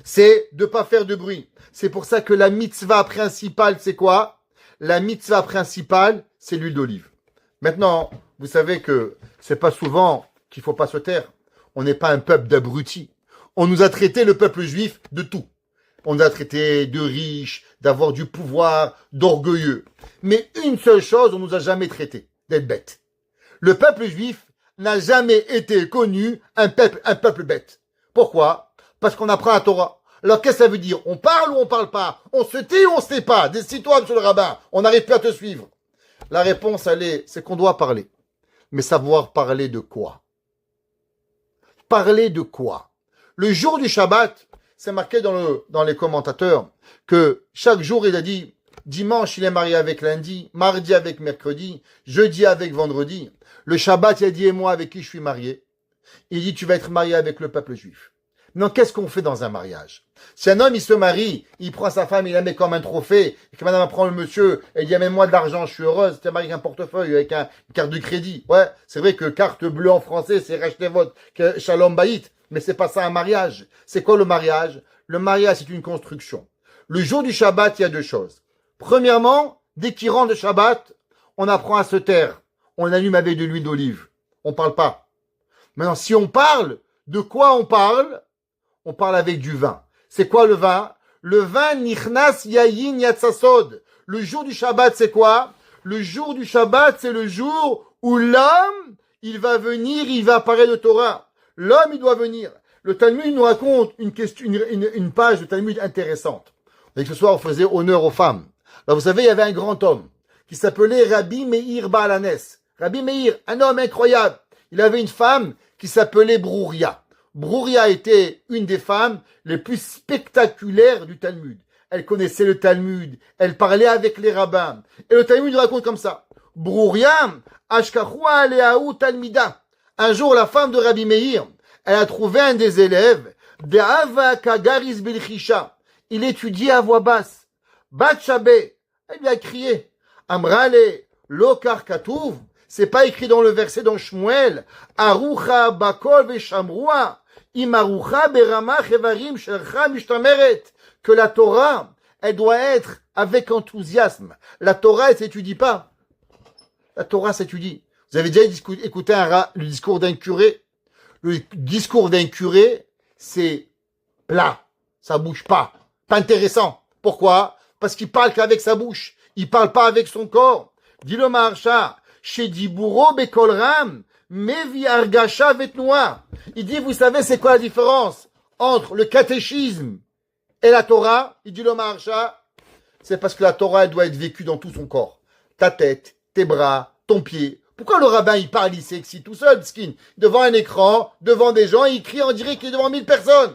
C'est de pas faire de bruit. C'est pour ça que la mitzvah principale, c'est quoi? La mitzvah principale, c'est l'huile d'olive. Maintenant, vous savez que c'est pas souvent qu'il faut pas se taire. On n'est pas un peuple d'abrutis. On nous a traité, le peuple juif, de tout. On nous a traité de riches, d'avoir du pouvoir, d'orgueilleux. Mais une seule chose, on nous a jamais traité, d'être bêtes. Le peuple juif n'a jamais été connu un peuple bête. Pourquoi? Parce qu'on apprend la Torah. Alors qu'est-ce que ça veut dire? On parle ou on parle pas? On se tait ou on se tait pas? Décide-toi, monsieur le rabbin. On n'arrive plus à te suivre. La réponse, c'est qu'on doit parler. Mais savoir parler de quoi? Parler de quoi? Le jour du Shabbat, c'est marqué dans les commentateurs que chaque jour, il a dit, dimanche, il est marié avec lundi, mardi avec mercredi, jeudi avec vendredi. Le Shabbat, il a dit, et moi, avec qui je suis marié? Il dit, tu vas être marié avec le peuple juif. Non, qu'est-ce qu'on fait dans un mariage? Si un homme, il se marie, il prend sa femme, il la met comme un trophée, et que madame prend le monsieur, et il dit, amène-moi de l'argent, je suis heureuse, t'es marié avec un portefeuille, avec une carte de crédit. Ouais, c'est vrai que carte bleue en français, c'est racheter votre Shalom Bayit, mais c'est pas ça un mariage. C'est quoi le mariage? Le mariage, c'est une construction. Le jour du Shabbat, il y a deux choses. Premièrement, dès qu'il rentre le Shabbat, on apprend à se taire. On allume avec de l'huile d'olive. On parle pas. Maintenant, si on parle, de quoi on parle? On parle avec du vin. C'est quoi le vin? Le vin nichnas yayin yatsasod. Le jour du Shabbat, c'est quoi? Le jour du Shabbat, c'est le jour où l'homme, il va venir, il va parler de Torah. L'homme, il doit venir. Le Talmud nous raconte une page de Talmud intéressante. Et que ce soir, on faisait honneur aux femmes. Alors, vous savez, il y avait un grand homme qui s'appelait Rabbi Meir Baalanes. Rabbi Meir, un homme incroyable. Il avait une femme qui s'appelait Brouria. Brouria était une des femmes les plus spectaculaires du Talmud. Elle connaissait le Talmud, elle parlait avec les rabbins. Et le Talmud raconte comme ça. Brouria, ashkachua aleahu talmida. Un jour, la femme de Rabbi Meir, elle a trouvé un des élèves, De'ava kagaris bilchisha. Il étudiait à voix basse. Bat Shabé, elle lui a crié. Amrale, lokar katuv. C'est pas écrit dans le verset dans Shmuel. Arucha bakol veshamrua. Imarucha berama chevarim shelcha mishtameret. Que la Torah, elle doit être avec enthousiasme. La Torah, elle s'étudie pas. La Torah s'étudie. Vous avez déjà écouté le discours d'un curé? Le discours d'un curé, c'est plat. Ça bouge pas. Pas intéressant. Pourquoi? Parce qu'il parle qu'avec sa bouche. Il parle pas avec son corps. Dis le Maharsha. Chez Diburo Bekolram, Mevi Argasha Vetnoa. Il dit, vous savez, c'est quoi la différence entre le catéchisme et la Torah? Il dit le Maharsha. C'est parce que la Torah, elle doit être vécue dans tout son corps. Ta tête, tes bras, ton pied. Pourquoi le rabbin, il parle, il s'excite tout seul, skin, devant un écran, devant des gens, il crie, on dirait qu'il est devant 1000 personnes.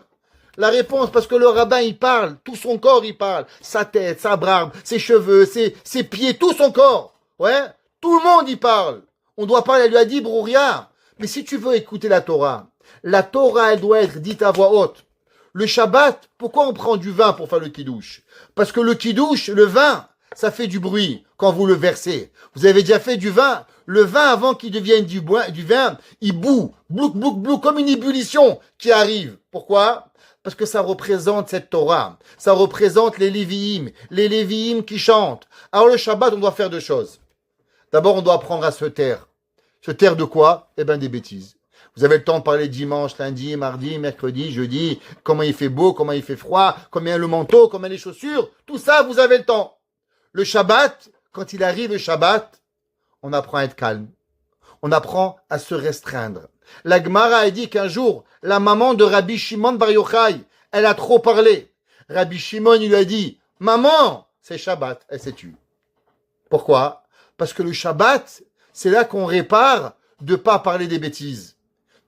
La réponse, parce que le rabbin, il parle, tout son corps, il parle. Sa tête, sa barbe, ses cheveux, ses pieds, tout son corps. Ouais? Tout le monde y parle. On doit parler, elle lui a dit, Brouria. Mais si tu veux écouter la Torah, elle doit être dite à voix haute. Le Shabbat, pourquoi on prend du vin pour faire le kiddush? Parce que le kiddush, le vin, ça fait du bruit quand vous le versez. Vous avez déjà fait du vin. Le vin, avant qu'il devienne du vin, il bout, blouk, blouk, blouk, comme une ébullition qui arrive. Pourquoi? Parce que ça représente cette Torah. Ça représente les Lévi'im qui chantent. Alors le Shabbat, on doit faire deux choses. D'abord, on doit apprendre à se taire. Se taire de quoi? Eh bien, des bêtises. Vous avez le temps de parler dimanche, lundi, mardi, mercredi, jeudi, comment il fait beau, comment il fait froid, combien le manteau, combien les chaussures. Tout ça, vous avez le temps. Le Shabbat, quand il arrive le Shabbat, on apprend à être calme. On apprend à se restreindre. La Gemara a dit qu'un jour, la maman de Rabbi Shimon Bar Yochai, elle a trop parlé. Rabbi Shimon, il lui a dit, maman, c'est Shabbat. Elle s'est tue. Pourquoi? Parce que le Shabbat, c'est là qu'on répare de pas parler des bêtises.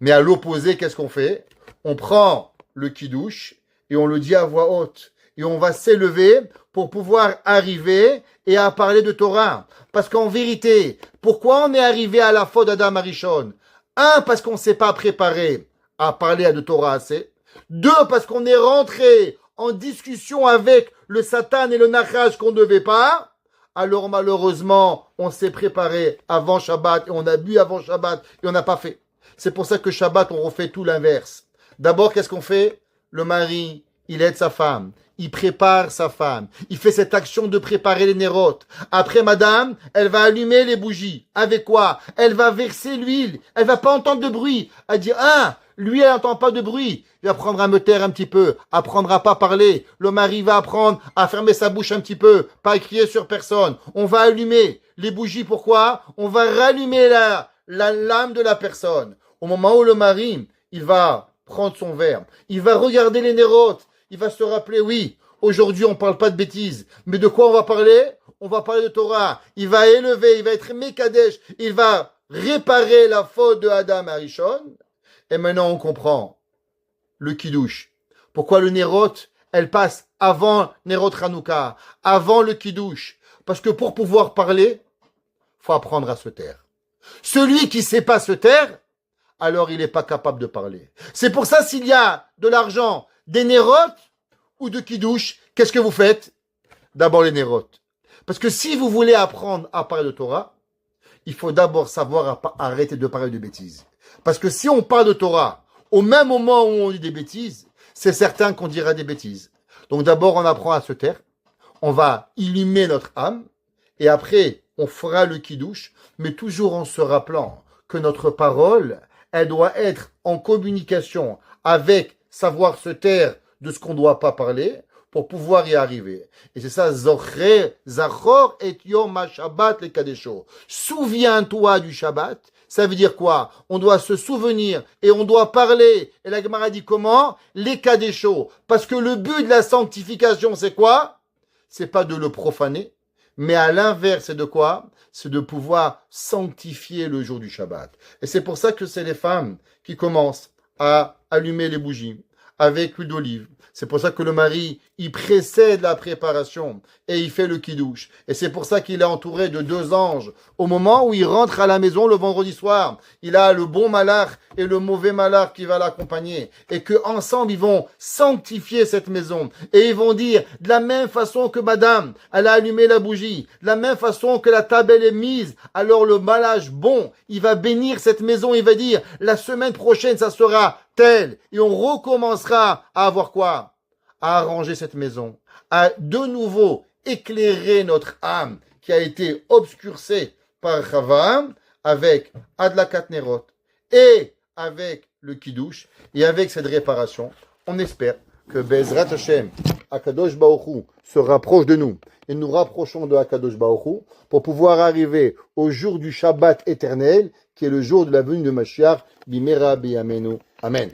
Mais à l'opposé, qu'est-ce qu'on fait? On prend le kidouche et on le dit à voix haute. Et on va s'élever pour pouvoir arriver et à parler de Torah. Parce qu'en vérité, pourquoi on est arrivé à la faute d'Adam Arishon? Un, parce qu'on ne s'est pas préparé à parler de Torah assez. Deux, parce qu'on est rentré en discussion avec le Satan et le Nachash qu'on ne devait pas. Alors malheureusement, on s'est préparé avant Shabbat et on a bu avant Shabbat et on n'a pas fait. C'est pour ça que Shabbat, on refait tout l'inverse. D'abord, qu'est-ce qu'on fait? Le mari, il aide sa femme. Il prépare sa femme. Il fait cette action de préparer les nérotes. Après, madame, elle va allumer les bougies. Avec quoi? Elle va verser l'huile. Elle va pas entendre de bruit. Elle dit, lui, elle n'entend pas de bruit. Il va apprendre à me taire un petit peu. Apprendre à pas parler. Le mari va apprendre à fermer sa bouche un petit peu. Pas crier sur personne. On va allumer les bougies. Pourquoi? On va rallumer la lame de la personne. Au moment où le mari, il va prendre son verre. Il va regarder les nérotes. Il va se rappeler, oui, aujourd'hui on ne parle pas de bêtises, mais de quoi on va parler? On va parler de Torah. Il va élever, il va être Mekadesh, il va réparer la faute de Adam Arishon. Et maintenant on comprend le Kiddush. Pourquoi le Nérot, elle passe avant Nérot Hanouka, avant le Kiddush? Parce que pour pouvoir parler, faut apprendre à se taire. Celui qui ne sait pas se taire, alors il n'est pas capable de parler. C'est pour ça, s'il y a de l'argent, des nérotes ou de kidouche, qu'est-ce que vous faites? D'abord les nérotes. Parce que si vous voulez apprendre à parler de Torah, il faut d'abord savoir arrêter de parler de bêtises. Parce que si on parle de Torah au même moment où on dit des bêtises, c'est certain qu'on dira des bêtises. Donc d'abord on apprend à se taire, on va illuminer notre âme, et après on fera le kidouche, mais toujours en se rappelant que notre parole, elle doit être en communication avec savoir se taire de ce qu'on ne doit pas parler pour pouvoir y arriver. Et c'est ça, Zachor et Yom HaShabbat le Kadesho. Souviens-toi du Shabbat. Ça veut dire quoi? On doit se souvenir et on doit parler. Et la Gemara dit comment? Les Kadesho. Parce que le but de la sanctification, c'est quoi? C'est pas de le profaner, mais à l'inverse, c'est de quoi? C'est de pouvoir sanctifier le jour du Shabbat. Et c'est pour ça que c'est les femmes qui commencent à allumer les bougies avec l'huile d'olive. C'est pour ça que le mari, il précède la préparation et il fait le kidouche. Et c'est pour ça qu'il est entouré de deux anges. Au moment où il rentre à la maison le vendredi soir, il a le bon malach et le mauvais malach qui va l'accompagner. Et que ensemble ils vont sanctifier cette maison. Et ils vont dire, de la même façon que madame, elle a allumé la bougie, de la même façon que la table elle est mise, alors le malach bon, il va bénir cette maison, il va dire, la semaine prochaine ça sera tel. Et on recommencera à avoir quoi? À arranger cette maison, à de nouveau éclairer notre âme qui a été obscurcie par Chava avec Adlakat Nerot et avec le Kiddush et avec cette réparation. On espère que Bezrat Hashem, Akadosh Baruch Hu, se rapproche de nous et nous rapprochons de Akadosh Baruch Hu pour pouvoir arriver au jour du Shabbat éternel qui est le jour de la venue de Mashiach, Bimera Biyamenu. Amen.